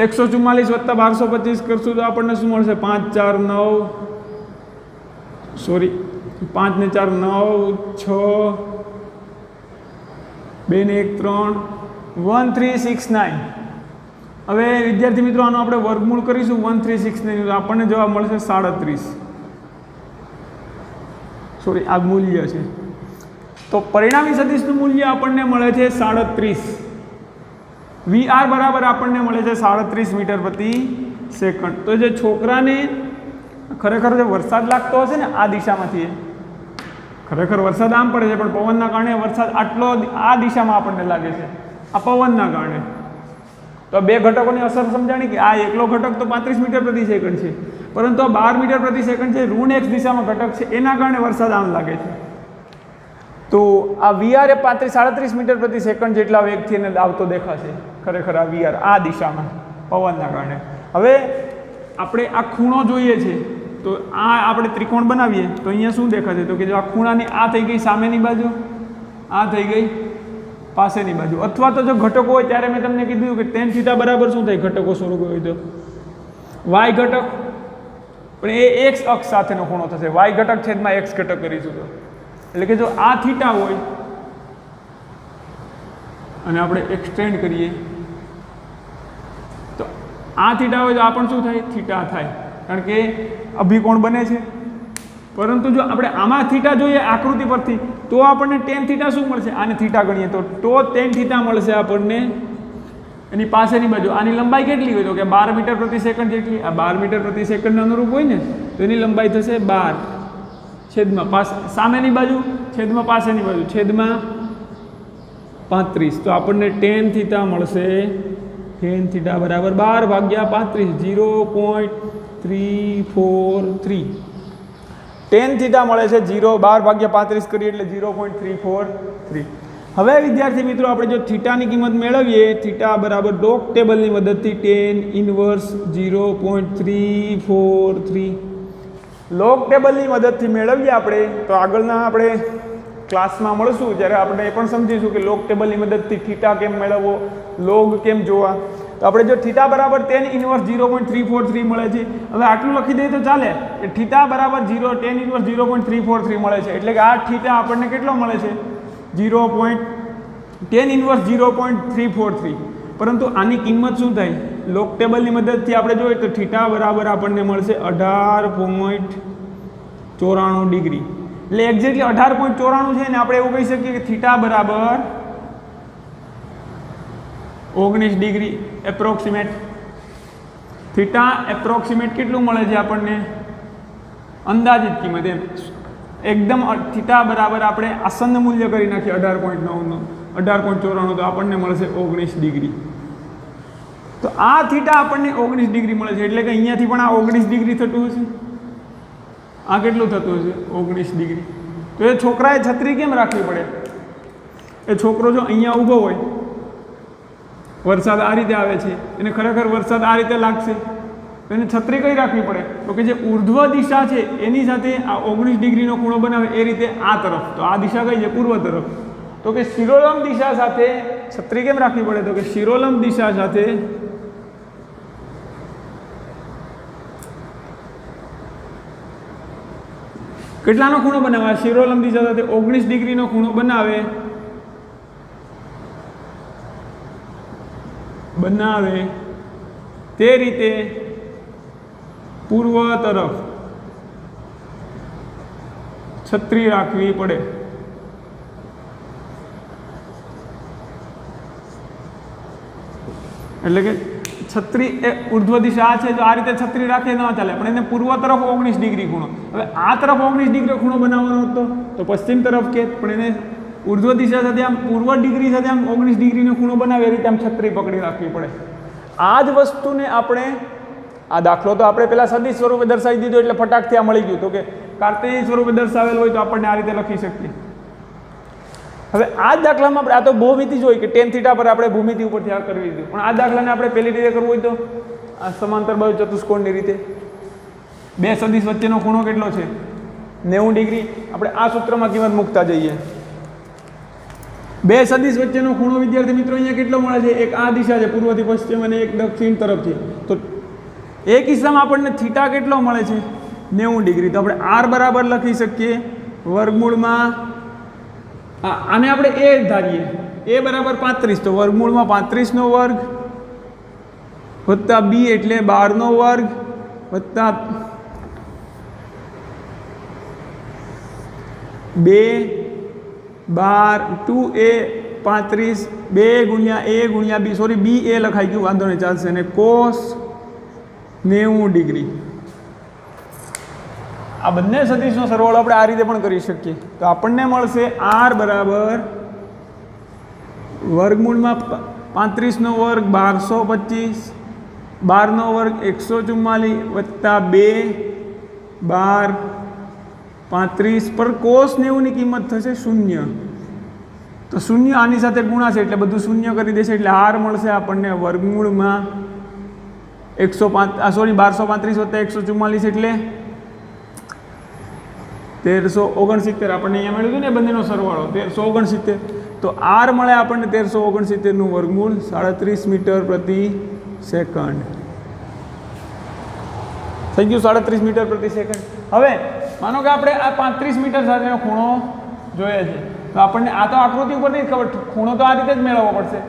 144 વત્તા 1225 કરશું તો આપણને શું મળશે? 5 4 9 સોરી 5 ને 4 9 6 2 ને 1 3 1369. હવે વિદ્યાર્થી મિત્રો આનો આપણે વર્ગમૂળ કરીશું 1369 તો આપણને જવાબ મળશે 37. સોરી આ મૂલ્ય છે. તો પરિણામી સદિશનું મૂલ્ય આપણને મળે છે 37. VR બરાબર આપણને મળે છે 37 મીટર પ્રતિ સેકન્ડ. તો જે છોકરાને ખરેખર જે વરસાદ લાગતો હશે ને આ દિશામાંથી, ખરેખર વરસાદ આમ પડે છે પણ પવનના કારણે વરસાદ આટલો આ દિશામાં આપણને લાગે છે, આ પવનના કારણે. તો બે ઘટકોની અસર સમજાણી કે આ એકલો ઘટક તો 35 મીટર પ્રતિ સેકન્ડ છે, પરંતુ આ 12 મીટર પ્રતિ સેકન્ડ છે, ઋણ x દિશામાં ઘટક છે, એના કારણે વરસાદ આમ લાગે છે. તો આ VR એ 37 મીટર પ્રતિ સેકન્ડ જેટલા વેગથી એને આવતો દેખાશે. ખરેખર આ VR આ દિશામાં પવનના કારણે. હવે આપણે આ ખૂણો જોઈએ છે તો આ આપણે ત્રિકોણ બનાવીએ તો અહીંયા શું દેખાશે? તો કે જો આ ખૂણાની આ થઈ ગઈ સામેની બાજુ, આ થઈ ગઈ પાસેની બાજુ. અથવા તો જો ઘટકો હોય ત્યારે મેં તમને કીધું કે tan θ બરાબર શું થાય? ઘટકો સ્વરૂપ હોય તો y ઘટક, પણ એ x અક્ષ સાથેનો ખૂણો થશે. y ઘટક છેદમાં x ઘટક કરીશું તો, એટલે કે જો આ થીટા હોય અને આપણે એક્સટેન્ડ કરીએ તો આ થીટા હોય તો આ પણ શું થાય? થીટા થાય, કારણ કે અભિકોણ બને છે. પરંતુ જો આપણે આમાં થીટા જોઈએ આકૃતિ પરથી તો આપણને tan θ શું મળશે? આને થીટા ગણીએ તો tan θ મળશે આપણને એની પાસેની બાજુ. આની લંબાઈ કેટલી હોય? તો કે 12 મીટર પ્રતિ સેકન્ડ જેટલી. આ 12 મીટર પ્રતિ સેકન્ડને અનુરૂપ હોય ને તો એની લંબાઈ થશે 12 છેદમાં સામેની બાજુ છેદમાં પાસેની બાજુ છેદમાં 35. તો આપણને tan θ મળશે. tan θ બરાબર 12 ભાગ્યા 35 0.343. tan θ મળે છે 12 ભાગ્યા 35 કરીએ એટલે 0.343. હવે વિદ્યાર્થી મિત્રો આપણે જો થીટાની કિંમત મેળવીએ, થીટા બરાબર ડોક ટેબલની મદદથી tan ઇન્વર્સ 0.343 લોગ ટેબલની મદદથી મેળવીએ આપણે તો આગળના આપણે ક્લાસમાં મળશું જ્યારે આપણે એ પણ સમજીશું કે લોગ ટેબલની મદદથી થીટા કેમ મેળવવો, લોગ કેમ જોવા. તો આપણે જો થીટા બરાબર tan ઇન્વર્સ 0.343 મળે છે, હવે આટલું લખી દઈએ તો ચાલે કે થીટા બરાબર tan ઇન્વર્સ 0.343 મળે છે, એટલે કે આ થીટા આપણને કેટલો મળે છે? tan inverse 0.343. પરંતુ આની કિંમત શું થાય? લોગ ટેબલની મદદથી આપણે જોઈએ તો થીટા બરાબર આપણને મળશે 18.94 ડિગ્રી. એટલે એક્ઝેક્ટલી 18.94 છે ને આપણે એવું કહી શકીએ કે થીટા બરાબર 19 ડિગ્રી એપ્રોક્સિમેટ. થીટા એપ્રોક્સિમેટ કેટલું મળે છે આપણને? અંદાજિત કિંમત એમ એકદમ થીટા બરાબર આપણે આસન્ન મૂલ્ય કરી નાખીએ 18.94 તો આપણને મળશે 19 ડિગ્રી. તો આ થીટા આપણને 19 ડિગ્રી મળે છે, એટલે કે અહીંયાથી પણ આ 19 ડિગ્રી થતું હશે. આ કેટલું થતું હશે? 19 ડિગ્રી. તો એ છોકરાએ છત્રી કેમ રાખવી પડે? એ છોકરો જો અહીંયા ઊભો હોય, વરસાદ આ રીતે આવે છે, એને ખરેખર વરસાદ આ રીતે લાગશે તો એને છત્રી કઈ રાખવી પડે? તો કે જે ઉર્ધ્વ દિશા છે એની સાથે આ 19 ડિગ્રીનો ખૂણો બનાવે એ રીતે આ તરફ. તો આ દિશા કઈ છે? પૂર્વ તરફ. તો કે શિરોલંબ દિશા સાથે છત્રી કેમ રાખવી પડે? તો કે શિરોલંબ દિશા સાથે કેટલાનો ખૂણો બનાવે? શિરોલંબ દિશા સાથે 19 ડિગ્રીનો ખૂણો બનાવે તે રીતે પૂર્વ તરફ છત્રી રાખવી પડે. એટલે કે છત્રી એ ઉર્ધ્વ દિશા છે, જો આ રીતે છત્રી રાખે ન ચાલે, પણ એને પૂર્વ તરફ 19 ડિગ્રી ખૂણો. હવે આ તરફ 19 ડિગ્રી ખૂણો બનાવવાનો હતો તો પશ્ચિમ તરફ કે, પણ એને ઉર્ધ્વ દિશા સાથે આમ પૂર્વ ડિગ્રી સાથે આમ 19 ડિગ્રીનો ખૂણો બનાવે એ રીતે આમ છત્રી પકડી રાખવી પડે. આ જ વસ્તુને આપણે આ દાખલો તો આપણે પેલા સદિશ સ્વરૂપે દર્શાવી દીધો એટલે ફટાકથી આ મળી ગયું. તો કે કાર્તેય સ્વરૂપે દર્શાવેલ હોય તો આપણને આ રીતે લખી શકીએ. હવે આ જ દાખલામાં આપણે આ તો ભૂમિતિ જ હોય કે tan θ પર આપણે ભૂમિતિ ઉપરથી આ કરવી દીધું, પણ આ દાખલાને આપણે પહેલી રીતે કરવું હોય તો આ સમાંતર બાજુ ચતુષ્કોણની રીતે બે સદિશ વચ્ચેનો ખૂણો કેટલો છે? 90 ડિગ્રી. આપણે આ સૂત્રમાં કિંમત મૂકતા જઈએ. બે સદિશ વચ્ચેનો ખૂણો વિદ્યાર્થી મિત્રો અહીંયા કેટલો મળે છે? એક આ દિશા છે પૂર્વથી પશ્ચિમ અને એક દક્ષિણ તરફથી. તો એ કિસ્સામાં આપણને થીટા કેટલો મળે છે? 90 ડિગ્રી. તો આપણે આર બરાબર લખી શકીએ વર્ગમૂળમાં આને આપણે એ ધારીએ એ બરાબર 35. તો વર્ગમૂળમાં 35નો વર્ગ વત્તા બી એટલે 12નો વર્ગ વત્તા 2 12 2a 35 2 ગુણ્યા a ગુણ્યા b સોરી b a લખાઈ ગયું વાંધો નહીં ચાલશે અને કોસ 90 ડિગ્રી. આ બંને સદિશનો સરવાળો આપણે આ રીતે પણ કરી શકીએ. તો આપણને મળશે r બરાબર વર્ગમૂળમાં 35નો વર્ગ 1225 12નો વર્ગ 144 વત્તા 2 12 35 પર કોસ 90ની કિંમત થશે 0. તો 0 આની સાથે ગુણાશે એટલે બધું 0 કરી દેશે એટલે r મળશે આપણને વર્ગમૂળમાં 1235 વત્તા 144 એટલે 1369. આપણને અહીંયા મળ્યું હતું ને બંનેનો સરવાળો 1369. તો r મળે આપણને 1369નું વર્ગમૂળ 37 મીટર પ્રતિ સેકન્ડ થઈ ગયું. 37 મીટર પ્રતિ સેકન્ડ. હવે માનો કે આપણે આ 35 મીટર સાથેનો ખૂણો જોઈએ છે તો આપણને આ તો આકૃતિ ઉપરથી જ ખબર ખૂણો તો આ રીતે જ મેળવવો પડશે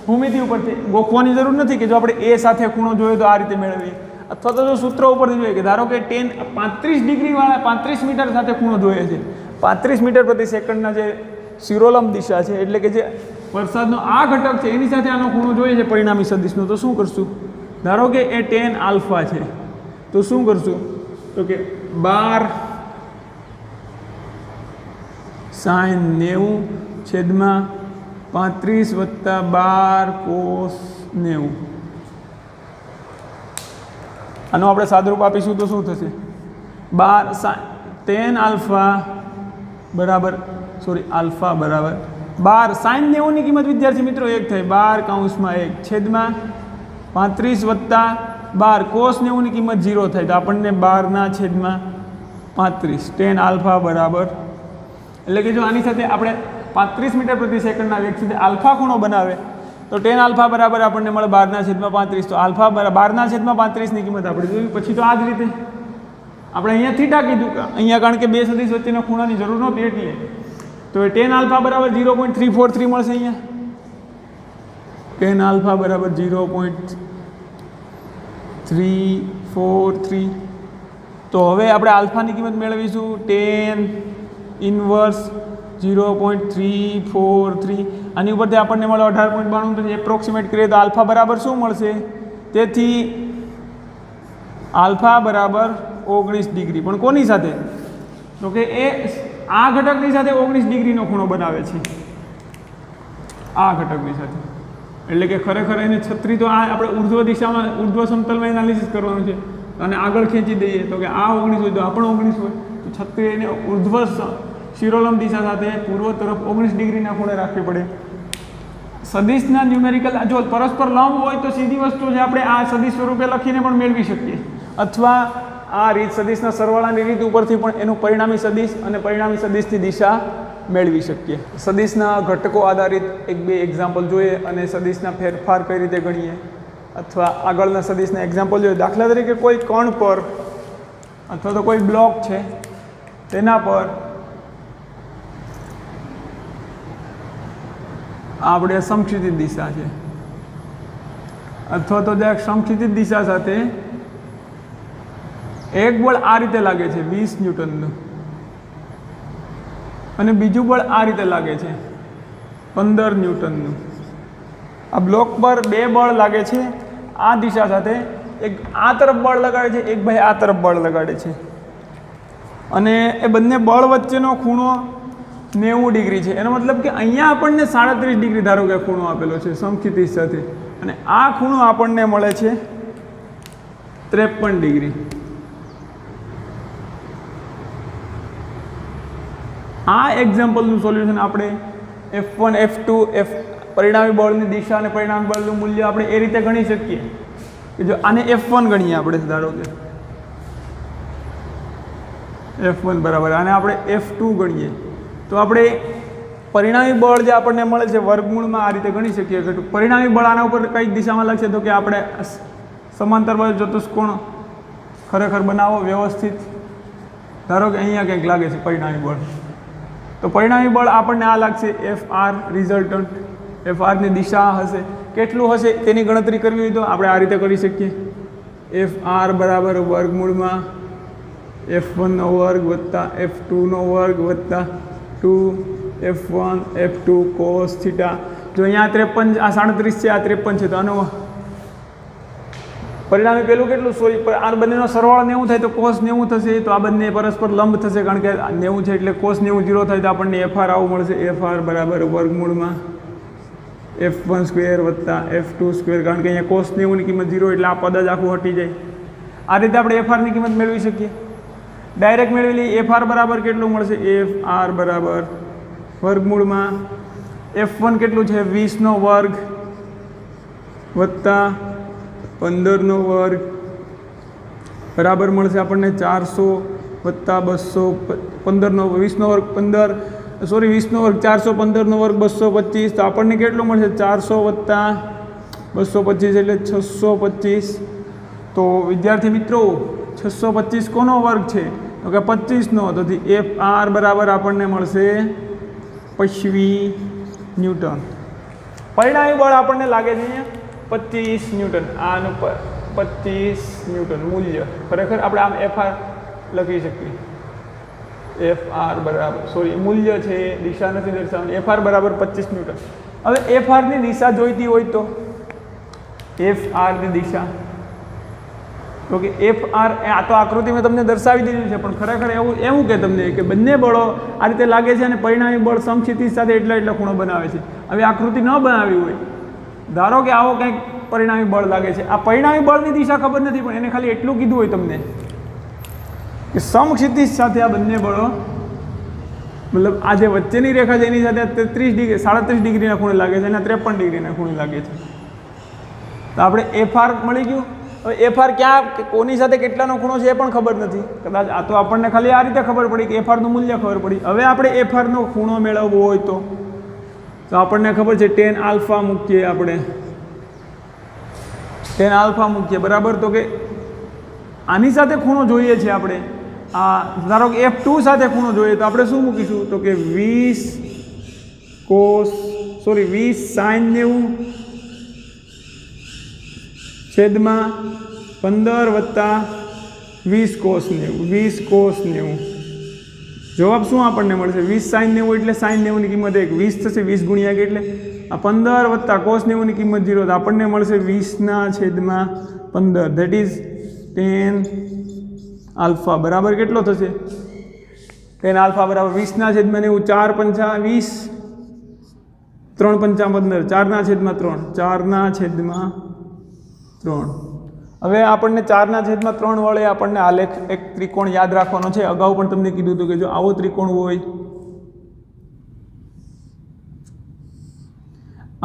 ભૂમિતિ ઉપરથી ગોખવાની જરૂર નથી કે જો આપણે એ સાથે ખૂણો જોઈએ તો આ રીતે મેળવીએ અથવા તો જો સૂત્ર ઉપરથી જોઈએ કે ધારો કે 35 ડિગ્રીવાળા 35 મીટર સાથે ખૂણો જોઈએ છે 35 મીટર પ્રતિ સેકન્ડના જે શિરોલંબ દિશા છે એટલે કે જે વરસાદનો આ ઘટક છે એની સાથે આનો ખૂણો જોઈએ છે પરિણામી સદિશનો. તો શું કરશું? ધારો કે એ tan આલ્ફા છે તો શું કરશું? તો કે 12 sin 90 છેદમાં 35 વત્તા 12 cos 90. આનું આપણે સાદુરૂપ આપીશું તો શું થશે? 12 tan આલ્ફા બરાબર આલ્ફા બરાબર 12 sin 90ની કિંમત વિદ્યાર્થી મિત્રો 1 થાય 12 છેદમાં 35 વત્તા 12 cos 90ની કિંમત 0 થાય તો આપણને 12/35 tan આલ્ફા બરાબર એટલે કે જો આની સાથે આપણે 35 મીટર પ્રતિ સેકન્ડના વેગ સાથે આલ્ફા ખૂણો બનાવે તો tan આલ્ફા બરાબર આપણને મળે 12/35. તો આલ્ફા બરાબર 12/35ની કિંમત આપણે જોયું. પછી તો આ જ રીતે આપણે અહીંયા થીટા કીધું અહીંયા કારણ કે બે સદિશ વચ્ચેના ખૂણાની જરૂર નહોતી એટલે તો tan આલ્ફા બરાબર 0.343 મળશે. અહીંયા tan આલ્ફા બરાબર 0.343. તો હવે આપણે આલ્ફાની કિંમત મેળવીશું tan ઇન્વર્સ 0.343. આની ઉપરથી આપણને મળે 18.92. તો એપ્રોક્સિમેટ કરીએ તો આલ્ફા બરાબર શું મળશે? તેથી આલ્ફા બરાબર 19 ડિગ્રી. પણ કોની સાથે? તો કે એ આ ઘટકની સાથે 19 ડિગ્રીનો ખૂણો બનાવે છે આ ઘટકની સાથે. એટલે કે ખરેખર એને છત્રી તો આ આપણે ઉર્ધ્વ દિશામાં ઉર્ધ્વ સમતલમાં એનાલિસિસ કરવાનું છે અને આગળ ખેંચી દઈએ તો કે આ 19 હોય તો આ પણ 19 હોય તો છત્રી એને ઉર્ધ્વ શિરોલંબ દિશા સાથે પૂર્વ તરફ 19 ડિગ્રીના ખૂણે રાખવી પડે. સદિશના ન્યુમેરિકલ જો પરસ્પર લંબ હોય તો સીધી વસ્તુ છે આપણે આ સદિશ સ્વરૂપે લખીને પણ મેળવી શકીએ અથવા આ રીત સદિશના સરવાળાની રીત ઉપરથી પણ એનું પરિણામી સદિશ અને પરિણામી સદિશની દિશા મેળવી શકીએ. સદિશના ઘટકો આધારિત 1-2 એક્ઝામ્પલ જોઈએ અને સદિશના ફેરફાર કઈ રીતે ગણીએ અથવા આગળના સદિશના એક્ઝામ્પલ જોઈએ. દાખલા તરીકે કોઈ કણ પર અથવા તો કોઈ બ્લોક છે તેના પર આપણે સમક્ષિતિજ દિશા છે અથવા તો જ્યાં સમક્ષિતિજ દિશા સાથે એક બળ આ રીતે લાગે છે 20 ન્યૂટનનું અને બીજું બળ આ રીતે લાગે છે 15 ન્યૂટનનું. આ બ્લોક પર બે બળ લાગે છે આ દિશા સાથે. એક આ તરફ બળ લગાડે છે એક ભાઈ આ તરફ બળ લગાડે છે અને એ બંને બળ વચ્ચેનો ખૂણો 90 ડિગ્રી છે. એનો મતલબ કે અહીંયા આપણને 37 ડિગ્રી ધારો કે ખૂણો આપેલો છે સમક્ષિતિજ સાથે અને આ ખૂણો આપણને મળે છે 53 ડિગ્રી. આ એક્ઝામ્પલનું સોલ્યુશન આપણે F1 F2 પરિણામી બળની દિશા અને પરિણામી બળનું મૂલ્ય આપણે એ રીતે ગણી શકીએ કે જો આને F1 ગણીએ આપણે ધારો કે F1 બરાબર આને આપણે F2 ગણીએ તો આપણે પરિણામી બળ જે આપણને મળે છે વર્ગમૂળમાં આ રીતે ગણી શકીએ કે પરિણામી બળ આના ઉપર કઈ દિશામાં લાગશે તો કે આપણે સમાંતર બાજુ ચતુષ્કોણ ખરેખર બનાવો વ્યવસ્થિત. ધારો કે અહીંયા ક્યાંક લાગે છે પરિણામી બળ, તો પરિણામી બળ આપણને આ લાગશે FR રિઝલ્ટન્ટ. FRની દિશા હશે, કેટલું હશે તેની ગણતરી કરવી હોય તો આપણે આ રીતે કરી શકીએ. FR બરાબર વર્ગમૂળમાં F1 નો વર્ગ વત્તા F2 નો વર્ગ વત્તા 2F1 F2 cos થીટા. જો અહીંયા 53 આ 37 છે, આ 53 છે, તો આનો પરિણામી પેલું કેટલું સોરી આ બંનેનો સરવાળો 90 થાય તો cos 90 થશે, તો આ બંને પરસ્પર લંબ થશે કારણ કે 90 છે એટલે cos 90 0 થાય તો આપણને FR આવું મળશે. FR બરાબર વર્ગમૂળમાં F1 સ્ક્વેર વત્તા F2 સ્ક્વેર, કારણ કે અહીંયા cos 90 ની કિંમત 0 એટલે આ પદ જ આખું હટી જાય. આ રીતે આપણે FR ની કિંમત મેળવી શકીએ. ડાયરેક્ટ મેળવી લઈએ. FR બરાબર કેટલું મળશે? FR બરાબર વર્ગમૂળમાં F1 કેટલું છે 20 નો વર્ગ વત્તા 15 નો વર્ગ બરાબર મળશે આપણને 400 વત્તા 200 15 નો 20 નો વર્ગ 20 નો વર્ગ 415 નો વર્ગ 225, તો આપણને કેટલું મળશે 400 વત્તા 225 એટલે 625. તો વિદ્યાર્થી મિત્રો 625 કોનો વર્ગ છે તો કે 25 નો, તો FR બરાબર આપણને મળશે 25 ન્યૂટન. પરિણામી બળ આપણને લાગે છે અહીંયા 25 ન્યૂટન. આનું 25 ન્યૂટન મૂલ્ય ખરેખર આપણે આમ FR લખી શકીએ. FR બરાબર સોરી મૂલ્ય છે, દિશા નથી દર્શાવવાની. FR બરાબર 25 ન્યૂટન. હવે FR ની દિશા જોઈતી હોય તો FR ની દિશા તો કે FR આ તો આકૃતિ મેં તમને દર્શાવી દીધું છે, પણ ખરેખર એવું કે તમને કે બંને બળો આ રીતે લાગે છે અને પરિણામી બળ સમક્ષિતિજ સાથે એટલા ખૂણો બનાવે છે. હવે આકૃતિ ન બનાવી હોય, ધારો કે આવો કંઈક પરિણામી બળ લાગે છે, આ પરિણામી બળની દિશા ખબર નથી પણ એને ખાલી એટલું કીધું હોય તમને કે સમક્ષિતિજ સાથે આ બંને બળો મતલબ આ જે વચ્ચેની રેખા છે એની સાથે 33 ડિગ્રી 37 ડિગ્રીના ખૂણે લાગે છે અને 53 ડિગ્રીના ખૂણે લાગે છે. તો આપણે FR મળી ગયું. હવે FR ક્યાં કોની સાથે કેટલાનો ખૂણો છે એ પણ ખબર નથી. કદાચ આ તો આપણને ખાલી આ રીતે ખબર પડી કે FR નું મૂલ્ય ખબર પડી. હવે આપણે FR નો ખૂણો મેળવવો હોય તો આપણને ખબર છે tan આલ્ફા મૂકીએ આપણે, tan આલ્ફા મૂકીએ બરાબર. તો કે આની સાથે ખૂણો જોઈએ છે આપણે, આ ધારો કે F2 સાથે ખૂણો જોઈએ તો આપણે શું મૂકીશું તો કે 20 sin 90 છેદમાં 15 વત્તા 20 cos 90. જવાબ શું આપણને મળશે? 20 sin 90 એટલે sin 90 ની કિંમત 1, 20 થશે 20 ગુણ્યા કે એટલે આ 15 વત્તા cos 90 ની કિંમત 0, તો આપણને મળશે 20/15 ધેટ ઇઝ tan આલ્ફા બરાબર કેટલો થશે? tan આલ્ફા બરાબર 20/90 4 પંચા 20 3 પંચા 15 4/3 હવે આપણને 4/3 વડે આપણને આલેખ એક ત્રિકોણ યાદ રાખવાનો છે. અગાઉ પણ તમને કીધું હતું કે જો આવો ત્રિકોણ હોય,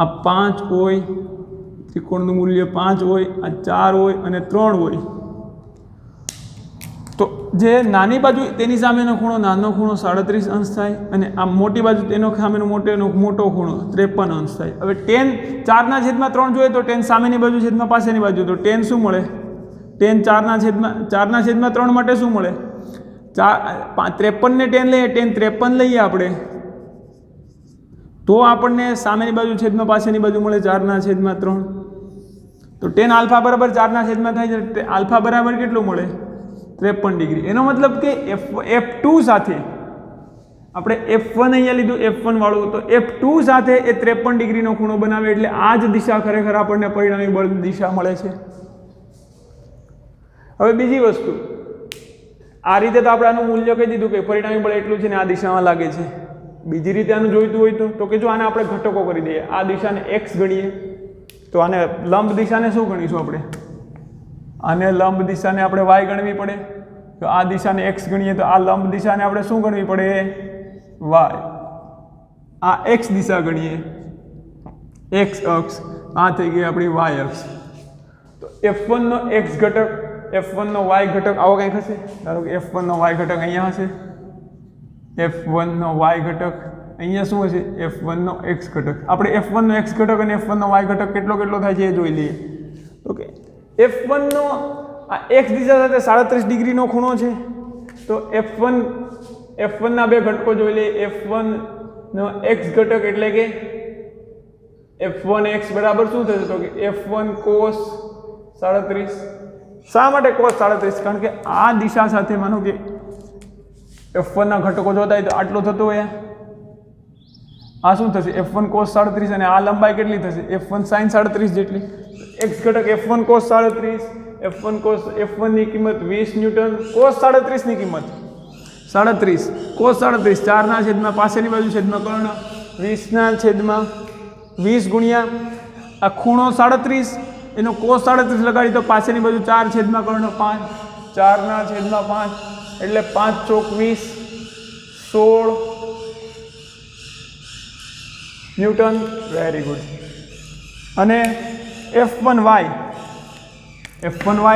આ 5 હોય, ત્રિકોણનું મૂલ્ય 5 હોય, આ 4 હોય અને 3 હોય, તો જે નાની બાજુ તેની સામેનો ખૂણો નાનો ખૂણો 37 અંશ થાય અને આ મોટી બાજુ તેનો સામેનો મોટો ખૂણો 53 અંશ થાય. હવે tan 4/3 જોઈએ તો tan સામેની બાજુ છેદમાં પાસેની બાજુ, તો tan શું મળે? tan 4/3 માટે શું મળે? 53 ને tan લઈએ, tan 53 લઈએ આપણે તો આપણને સામેની બાજુ છેદમાં પાસેની બાજુ મળે 4/3. તો tan આલ્ફા બરાબર 4/3 થાય છે. આલ્ફા બરાબર કેટલું મળે? 53 ડિગ્રી. એનો મતલબ કે F2 સાથે આપણે F1 અહીંયા લીધું F1 વાળું, તો F2 સાથે એ 53 ડિગ્રીનો ખૂણો બનાવે એટલે આ જ દિશા ખરેખર આપણને પરિણામી બળની દિશા મળે છે. હવે બીજી વસ્તુ, આ રીતે તો આપણે આનું મૂલ્ય કહી દીધું કે પરિણામી બળ એટલું છે ને આ દિશામાં લાગે છે. બીજી રીતે આનું જોઈતું હોય તો કે જો આને આપણે ઘટકો કરી દઈએ, આ દિશાને x ગણીએ તો આને લંબ દિશાને શું ગણીશું આપણે? આને લંબ દિશાને આપણે y ગણવી પડે. તો આ દિશાને x ગણીએ તો આ લંબ દિશાને આપણે શું ગણવી પડે? y. આ x દિશા ગણીએ, x અક્ષ, આ થઈ ગઈ આપણી y અક્ષ. તો F1 નો x ઘટક, F1 નો y ઘટક આવો કંઈક હશે. ધારો કે F1 નો y ઘટક અહીંયા હશે, F1 નો y ઘટક અહીંયા શું હશે F1 નો x ઘટક. આપણે F1 નો x ઘટક અને F1 નો y ઘટક કેટલો થાય છે એ જોઈ લઈએ. ઓકે, F1 નો આ x દિશા સાથે 37 ડિગ્રીનો ખૂણો છે. તો F1 ના બે ઘટકો જોઈ લઈએ. F1 નો x ઘટક એટલે કે F1x બરાબર શું થશે? તો કે F1 cos 37. શા માટે cos 37? કારણ કે આ દિશા સાથે માનો કે F1 ના ઘટકો જોતા હોય તો આટલો થતો હોય, આ શું થશે F1 cos 37 અને આ લંબાઈ કેટલી થશે F1 sin 37 જેટલી. x ઘટક F1 cos 37, F1 ની કિંમત 20 ન્યૂટન, cos 37 ની કિંમત 37 cos 37 4 ના છેદમાં પાછળની બાજુ છેદમાં કર્ણ 20 ના છેદમાં 20 ગુણ્યા આ ખૂણો 37 એનો cos 37 લગાડી તો પાછળની બાજુ 4 છેદમાં કર્ણ 5 4 ના છેદમાં 5 એટલે 5 ચોક 20 16 ન્યૂટન. Very good. અને F1y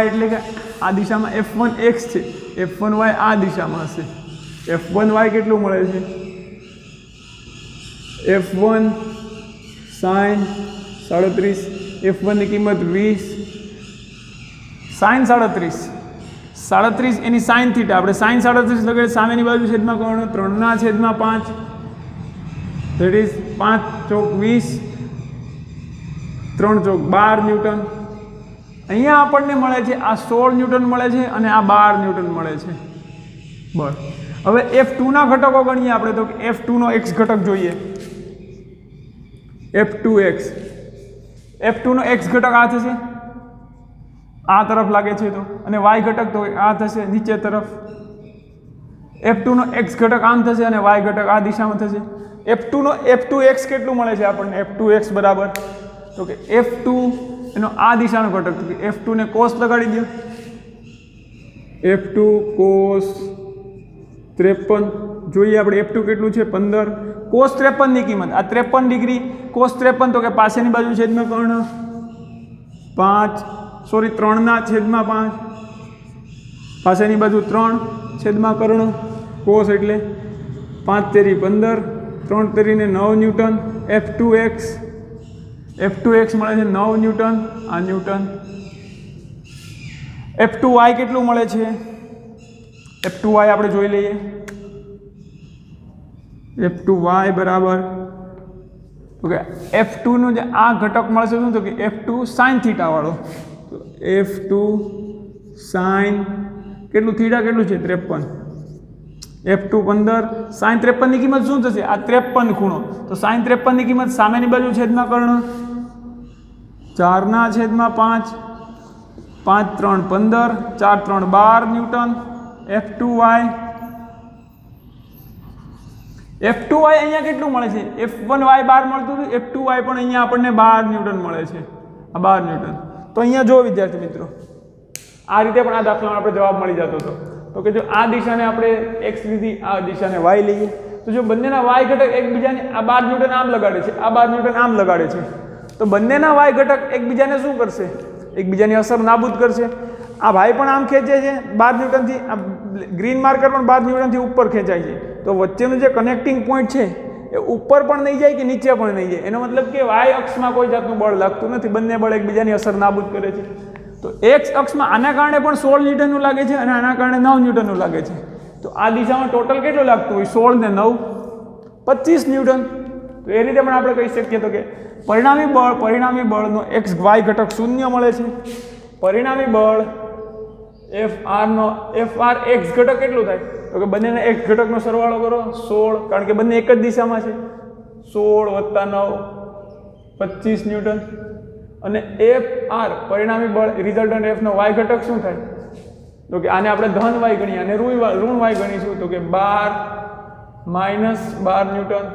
એટલે કે આ દિશામાં F1x છે, F1y આ દિશામાં હશે. F1y કેટલું મળે છે? F1 sin 37, F1 ની કિંમત 20 sin 37 એની sin થીટા. આપણે sin 37 લગાડીએ સામેની બાજુ છેદમાં કર્ણ 3 ના છેદમાં 5 that is 5 ચોક 20 3 ચોક 12 ન્યૂટન. અહીંયા આપણને મળે છે આ 16 ન્યૂટન મળે છે અને આ 12 ન્યૂટન મળે છે બળ. હવે F2 ના ઘટકો ગણીએ આપણે તો F2 નો x ઘટક જોઈએ. F2 નો x ઘટક આ થશે, આ તરફ લાગે છે તો, અને y ઘટક તો આ થશે નીચે તરફ. F2 નો x ઘટક આમ થશે અને y ઘટક આ દિશામાં થશે. F2x કેટલું મળે છે આપણને? F2x બરાબર તો કે F2 એનો આ દિશાનો ઘટક, તો કે F2 ને cos લગાડી દો. F2 cos 53 જોઈએ આપણે. F2 કેટલું છે 15. cos 53 ની કિંમત આ 53 ડિગ્રી cos 53 તો કે પાછળની બાજુ છેદમાં કર્ણ 3 ના છેદમાં 5 પાછળની બાજુ 3 છેદમાં કર્ણ cos એટલે 5 તેરી 15 3 તેરીને 9 ન્યૂટન. F2x મળે છે 9 ન્યૂટન, આ ન્યૂટન. F2y કેટલું મળે છે? F2y આપણે જોઈ લઈએ. F2y બરાબર તો કે F2 નો જે આ ઘટક મળશે શું? તો કે F2 sin થીટા વાળો. તો F2 sin કેટલું થીટા કેટલું છે 53. F2 15 sin 53 ની કિંમત શું થશે? આ 53 ખૂણો. તો sin 53 ની કિંમત સામેની બાજુ છેદમાં કર્ણ 4 ના છેદમાં 5 5 3 15 4 3 12 ન્યૂટન. F2y અહીંયા કેટલું મળે છે? F1y 12 મળતું હતું, F2y પણ અહીંયા આપણને 12 ન્યૂટન મળે છે, આ 12 ન્યૂટન. તો અહીંયા જો વિદ્યાર્થી મિત્રો આ રીતે પણ આ દાખલામાં આપણે જવાબ મળી જતો હતો. તો કે જો આ દિશાને આપણે x લીધી, આ દિશાને y લઈએ, તો જો બંનેના y ઘટક એકબીજાને આ 12 ન્યૂટન આમ લગાડે છે, આ 12 ન્યૂટન આમ લગાડે છે, તો બંનેના y ઘટક એકબીજાને શું કરશે? એકબીજાની અસર નાબૂદ કરશે. આ ભાઈ પણ આમ ખેંચે છે 12 ન્યૂટનથી, આ ગ્રીન માર્કર પણ 12 ન્યૂટનથી ઉપર ખેંચાય છે. તો વચ્ચેનું જે કનેક્ટિંગ પોઈન્ટ છે એ ઉપર પણ નહીં જાય કે નીચે પણ નહીં જાય. એનો મતલબ કે y અક્ષમાં કોઈ જાતનું બળ લાગતું નથી, બંને બળ એકબીજાની અસર નાબૂદ કરે છે. તો x અક્ષમાં આના કારણે પણ 16 ન્યૂટનનું લાગે છે અને આના કારણે 9 ન્યૂટનનું લાગે છે. તો આ દિશામાં ટોટલ કેટલું લાગતું હોય? 16 ને 9 25 ન્યૂટન. તો એ રીતે પણ આપણે કહી શકીએ તો કે પરિણામી બળનો x y ઘટક શૂન્ય મળે છે. પરિણામી બળ Fr x ઘટક કેટલું થાય? તો કે બંનેના x ઘટકનો સરવાળો કરો 16, કારણ કે બંને એક જ દિશામાં છે. 16 + 9 25 ન્યૂટન. અને Fr પરિણામી બળ રિઝલ્ટન્ટ F નો y ઘટક શું થાય? તો કે આને આપણે ધન y ગણીએ અને ઋણ y ગણીશું. તો કે 12 - 12 ન્યૂટન,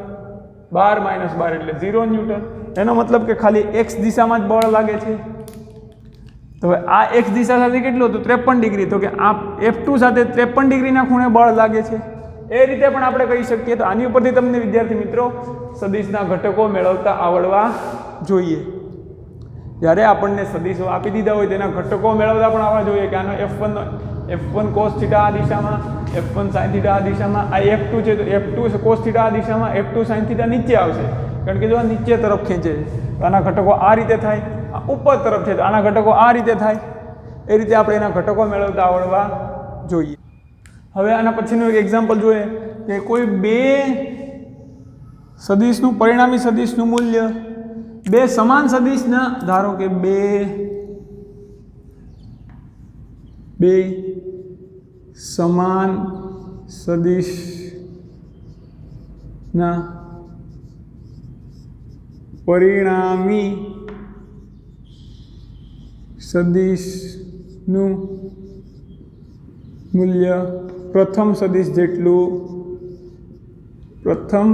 12 - 12 એટલે 0 ન્યૂટન. એનો મતલબ કે ખાલી x દિશામાં જ બળ લાગે છે. તો હવે આ x દિશા સાથે કેટલું હતું? 53 ડિગ્રી. તો કે આ F2 સાથે 53 ડિગ્રીના ખૂણે બળ લાગે છે. એ રીતે પણ આપણે કહી શકીએ. તો આની ઉપરથી તમને વિદ્યાર્થી મિત્રો સદિશના ઘટકો મેળવતા આવડવા જોઈએ. જ્યારે આપણને સદિશો આપી દીધા હોય તેના ઘટકો મેળવતા પણ આવવા જોઈએ કે આનો F1 નો F1 cos થીટા આ દિશામાં, F1 sin થીટા આ દિશામાં, આ F2 છે તો F2 cos થીટા આ દિશામાં, F2 sin થીટા નીચે આવશે કારણ કે જો આ નીચે તરફ ખેંચે છે તો આના ઘટકો આ રીતે થાય, આ ઉપર તરફ છે તો આના ઘટકો આ રીતે થાય. એ રીતે આપણે એના ઘટકો મેળવતા આવડવા જોઈએ. હવે આના પછીનું એક એક્ઝામ્પલ જોઈએ કે કોઈ બે સદિશનું પરિણામી સદિશનું મૂલ્ય બે સમાન સદિશના, ધારો કે બે સમાન સદિશના પરિણામી સદિશનું મૂલ્ય પ્રથમ સદિશ જેટલું પ્રથમ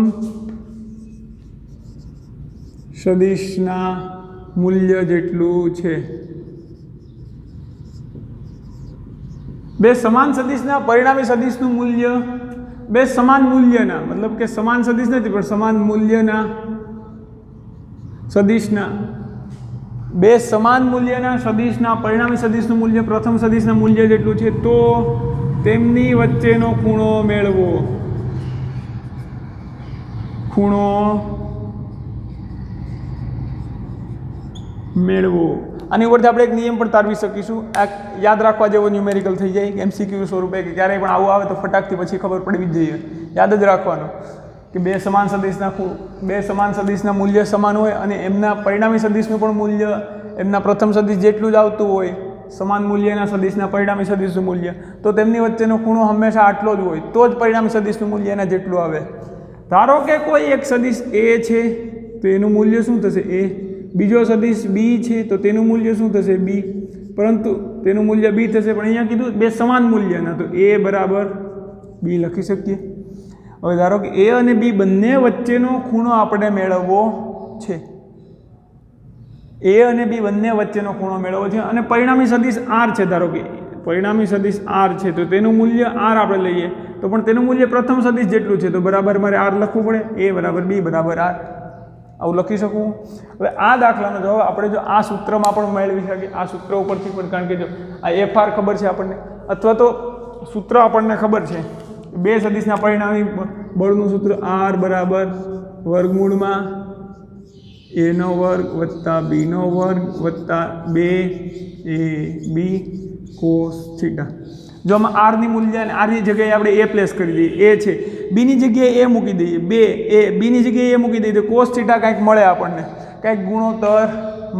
સદિશના મૂલ્ય જેટલું છે. બે સમાન સદિશના પરિણામી સદિશનું મૂલ્ય બે સમાન મૂલ્યના, મતલબ કે સમાન સદિશ નથી પણ સમાન મૂલ્યના સદિશના, બે સમાન મૂલ્યના સદિશના પરિણામી સદિશનું મૂલ્ય પ્રથમ સદિશના મૂલ્ય જેટલું છે તો તેમની વચ્ચેનો ખૂણો મેળવો. ખૂણો મેળવો. આની ઉપરથી આપણે એક નિયમ પણ તારવી શકીશું. આ યાદ રાખવા જેવો ન્યુમેરિકલ થઈ જાય, MCQ સ્વરૂપે કે ક્યારેય પણ આવું આવે તો ફટાકથી પછી ખબર પડવી જ જોઈએ. યાદ જ રાખવાનું કે બે સમાન સદિશના મૂલ્ય સમાન હોય અને એમના પરિણામી સદિશનું પણ મૂલ્ય એમના પ્રથમ સદિશ જેટલું જ આવતું હોય, સમાન મૂલ્યના સદિશના પરિણામી સદિશનું મૂલ્ય, તો તેમની વચ્ચેનો ખૂણો હંમેશા આટલો જ હોય તો જ પરિણામી સદિશનું મૂલ્ય એના જેટલું આવે. ધારો કે કોઈ એક સદિશ A છે તો એનું મૂલ્ય શું થશે? A. બીજો સદિશ B છે તો તેનું મૂલ્ય શું થશે? B. પરંતુ તેનું મૂલ્ય B થશે, પણ અહીંયા કીધું બે સમાન મૂલ્યના, તો A બરાબર B લખી શકીએ. હવે ધારો કે A અને B બંને વચ્ચેનો ખૂણો આપણે મેળવવો છે. A અને B બંને વચ્ચેનો ખૂણો મેળવવો છે અને પરિણામી સદિશ R છે. ધારો કે પરિણામી સદિશ R છે તો તેનું મૂલ્ય R આપણે લઈએ તો પણ તેનું મૂલ્ય પ્રથમ સદિશ જેટલું છે તો બરાબર મારે R લખવું પડે. A બરાબર B બરાબર R આવું લખી શકું. હવે આ દાખલાનો જવાબ આપણે જો આ સૂત્રમાં પણ મેળવી શકીએ, આ સૂત્ર ઉપરથી પણ, કારણ કે જો આ FR ખબર છે આપણને, અથવા તો સૂત્ર આપણને ખબર છે બે સદિશના પરિણામી બળનું સૂત્ર R બરાબર વર્ગમૂળમાં A નો વર્ગ વત્તા B નો વર્ગ વત્તા 2AB cos થીટા. જો આમાં R ની મૂલ્ય અને R ની જગ્યાએ આપણે A પ્લેસ કરી દઈએ, A છે, B ની જગ્યાએ A મૂકી દઈએ, B ની જગ્યાએ A મૂકી દઈએ તો cos થીટા કાંઈક મળે આપણને, કાંઈક ગુણોત્તર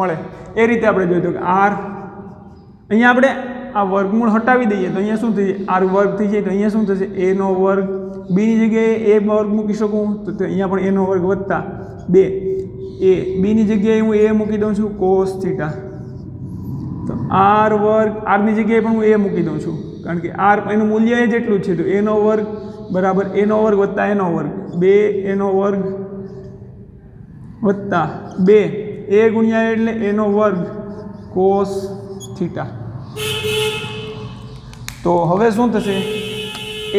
મળે. એ રીતે આપણે જોઈતું કે R અહીંયા આપણે આ વર્ગમૂળ હટાવી દઈએ તો અહીંયા શું થઈ જાય? R વર્ગ થઈ જાય તો અહીંયા શું થશે? A નો વર્ગ. B ની જગ્યાએ A વર્ગ મૂકી શકું તો અહીંયા પણ A નો વર્ગ વત્તા 2 A. B ની જગ્યાએ હું A મૂકી દઉં છું cos થીટા, તો R વર્ગ, R ની જગ્યાએ પણ હું A મૂકી દઉં છું કારણ કે R એનું મૂલ્ય એ જેટલું છે તો A નો વર્ગ બરાબર A નો વર્ગ વત્તા A નો વર્ગ, 2 A નો વર્ગ વત્તા 2 A ગુણ્યા એટલે A નો વર્ગ cos થીટા. તો હવે શું થશે?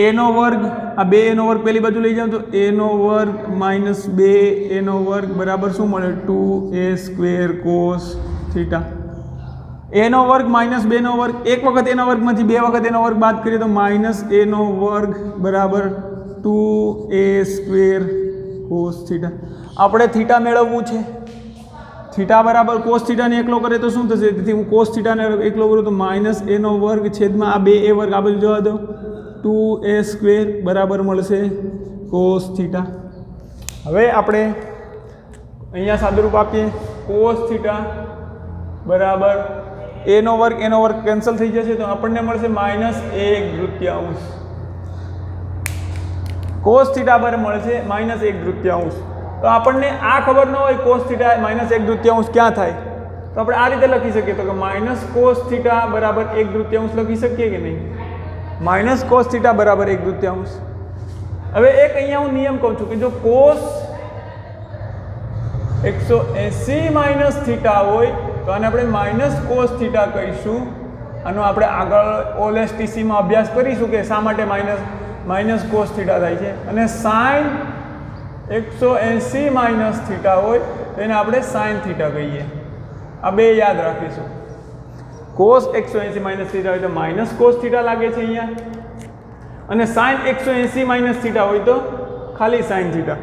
A નો વર્ગ, આ 2 A નો વર્ગ પહેલી બાજુ લઈ જાઓ તો A નો વર્ગ માઇનસ 2 A નો વર્ગ બરાબર શું મળે? 2A² cos theta. A નો વર્ગ માઇનસ 2 નો વર્ગ, એક વખત A નો વર્ગમાંથી 2 વખત A નો વર્ગ બાદ કરીએ તો માઇનસ A નો વર્ગ બરાબર 2A² cos થીટા. આપણે થીટા મેળવવું છે. થીટા બરાબર cos થીટાને એકલો કરે તો શું થશે? તેથી હું cos થીટાને એકલો કરું તો માઇનસ A નો વર્ગ છેદમાં આ 2A વર્ગ આ બાજુ જવા દો, 2A² બરાબર મળશે cos થીટા. હવે આપણે અહીંયા સાદુરૂપ આપીએ, cos થીટા બરાબર A નો વર્ગ કેન્સલ થઈ જશે તો આપણને મળશે -1/3. cos થીટા બરાબર મળશે -1/3. તો આપણને આ ખબર ન હોય cos થીટા -1/3 ક્યાં થાય તો આપણે આ રીતે લખી શકીએ તો કે -cos થીટા બરાબર 1/3 લખી શકીએ કે નહીં? -cos થીટા બરાબર 1/3. હવે એક અહીંયા હું નિયમ કહું છું કે જો cos 180 - થીટા હોય તો આને આપણે -cos થીટા કહીશું. આનો આપણે આગળ OLSTCમાં અભ્યાસ કરીશું કે શા માટે -cos થીટા થાય છે. અને sin 180 - થીટા હોય તો એને આપણે sin થીટા કહીએ. આ બે યાદ રાખીશું. કોસ 180 માઇનસ થીટા હોય તો માઇનસ કોસ થીટા લાગે છે અહીંયા, અને સાઇન 180 માઇનસ થીટા હોય તો ખાલી સાઇન થીટા.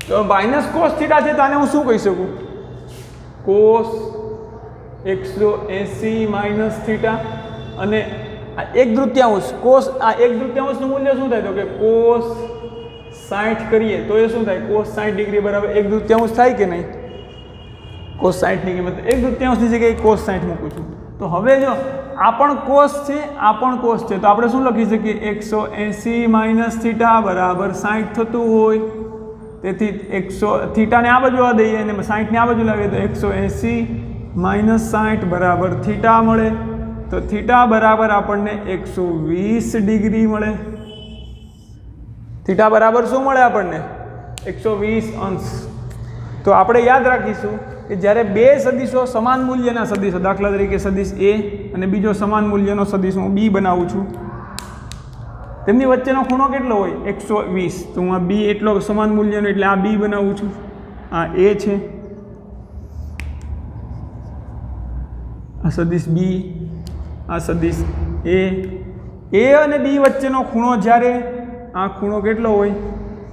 તો માઇનસ કોસ થીટા છે તો આને હું શું કહી શકું? Cos 180 minus theta. અને આ 1/3 કોસ, આ 1/3નું મૂલ્ય શું થાય? તો કે કોસ 60 કરીએ તો એ શું થાય? કોસ 60 ડિગ્રી બરાબર 1/3 થાય કે નહીં? કોસ 60 ની કિંમત 1/3 ની જગ્યાએ કોસ 60 મૂકું છું. તો હવે જો આ પણ કોસ છે, આ પણ કોસ છે, તો આપણે શું લખી શકીએ? 180 માઇનસ થીટા બરાબર 60 થતું હોય. તેથી 100 થીટાને આ બાજુ આ દઈએ અને 60 ને આ બાજુ લાવીએ તો 180 માઇનસ 60 બરાબર થીટા મળે. તો થીટા બરાબર આપણને 120 ડિગ્રી મળે. થીટા બરાબર શું મળે આપણને? 120 અંશ. તો આપણે યાદ રાખીશું કે જ્યારે બે સદિશો સમાન મૂલ્યના સદિશો, દાખલા તરીકે સદિશ A અને બીજો સમાન મૂલ્યનો સદિશ હું B બનાવું છું, તેમની વચ્ચેનો ખૂણો કેટલો હોય? 120. તો હું આ B એટલો સમાન મૂલ્યનો એટલે આ B બનાવું છું, આ A છે, આ સદિશ B, આ સદિશ A. A અને B વચ્ચેનો ખૂણો જ્યારે આ ખૂણો કેટલો હોય?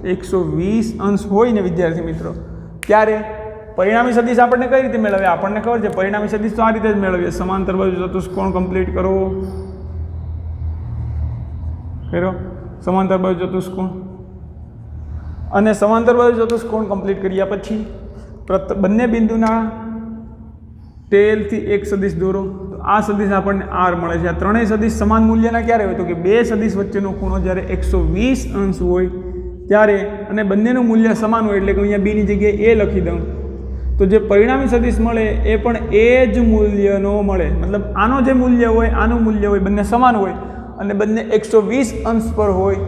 120 અંશ હોય ને વિદ્યાર્થી મિત્રો, ત્યારે પરિણામી સદિશ આપણને કઈ રીતે મેળવીએ? આપણને ખબર છે પરિણામી સદિશ તો આ રીતે જ મેળવીએ. સમાંતર બાજુ ચતુષ્કોણ કમ્પ્લીટ કરો, સમાંતર બાજુ ચતુષ્કોણ, અને સમાંતર બાજુ ચતુષ્કોણ કમ્પ્લીટ કર્યા પછી બંને બિંદુના ટેલથી એક સદિશ દોરો. તો આ સદિશ આપણને R મળે છે. આ ત્રણેય સદિશ સમાન મૂલ્યના ક્યારે હોય? તો કે બે સદિશ વચ્ચેનો ખૂણો જ્યારે 120 અંશ હોય ત્યારે, અને બંનેનું મૂલ્ય સમાન હોય, એટલે કે અહીંયા B ની જગ્યાએ A લખી દઉં, તો જે પરિણામી સદિશ મળે એ પણ એ જ મૂલ્યનો મળે. મતલબ આનો જે મૂલ્ય હોય આનું મૂલ્ય હોય, બંને સમાન હોય અને બંને 120 અંશ પર હોય,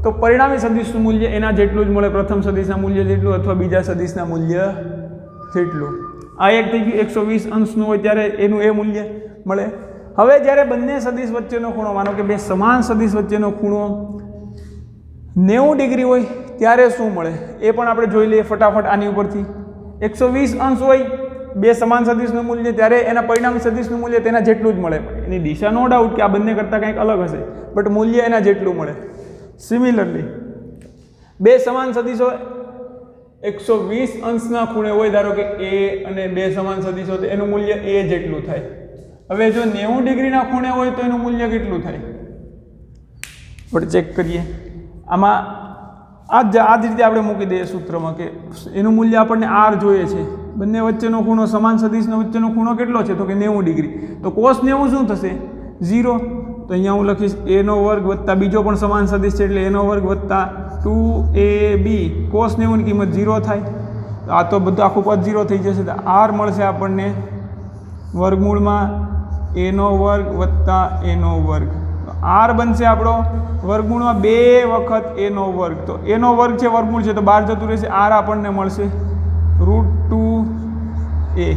તો પરિણામી સદિશનું મૂલ્ય એના જેટલું જ મળે, પ્રથમ સદિશના મૂલ્ય જેટલું અથવા બીજા સદિશના મૂલ્ય જેટલું. આ એક થઈ ગયું 120 અંશનું હોય ત્યારે એનું એ મૂલ્ય મળે. હવે જ્યારે બંને સદિશ વચ્ચેનો ખૂણો, માનો કે બે સમાન સદિશ વચ્ચેનો ખૂણો 90 ડિગ્રી હોય ત્યારે શું મળે એ પણ આપણે જોઈ લઈએ ફટાફટ આની ઉપરથી. 120 અંશ હોય બે સમાન સદિશનું મૂલ્ય ત્યારે એના પરિણામી સદિશનું મૂલ્ય તેના જેટલું જ મળે. એની દિશા નો ડાઉટ કે આ બંને કરતાં કંઈક અલગ હશે, બટ મૂલ્ય એના જેટલું મળે. સિમિલરલી બે સમાન સદિશો 120 અંશના ખૂણે હોય, ધારો કે A અને બે સમાન સદિશો, તો એનું મૂલ્ય A જેટલું થાય. હવે જો 90 ડિગ્રીના ખૂણે હોય તો એનું મૂલ્ય કેટલું થાય? આપણે ચેક કરીએ. આમાં આ જ રીતે આપણે મૂકી દઈએ સૂત્રમાં કે એનું મૂલ્ય આપણને R જોઈએ છે. બંને વચ્ચેનો ખૂણો, સમાન સદિશનો વચ્ચેનો ખૂણો કેટલો છે? તો કે 90 ડિગ્રી. તો cos 90 શું થશે? 0. તો અહીંયા હું લખીશ A² વત્તા બીજો પણ સમાન સદિશ છે એટલે A² વત્તા 2AB. cos 90 ની કિંમત 0 થાય. આ તો બધું આખું પદ 0 થઈ જશે. તો R મળશે આપણને વર્ગમૂળમાં A² વત્તા A². R બનશે આપણો વર્ગમૂળમાં 2 વખત A². તો A² છે, વર્ગમૂળ છે, તો બહાર જતું રહેશે. R આપણને મળશે √2A.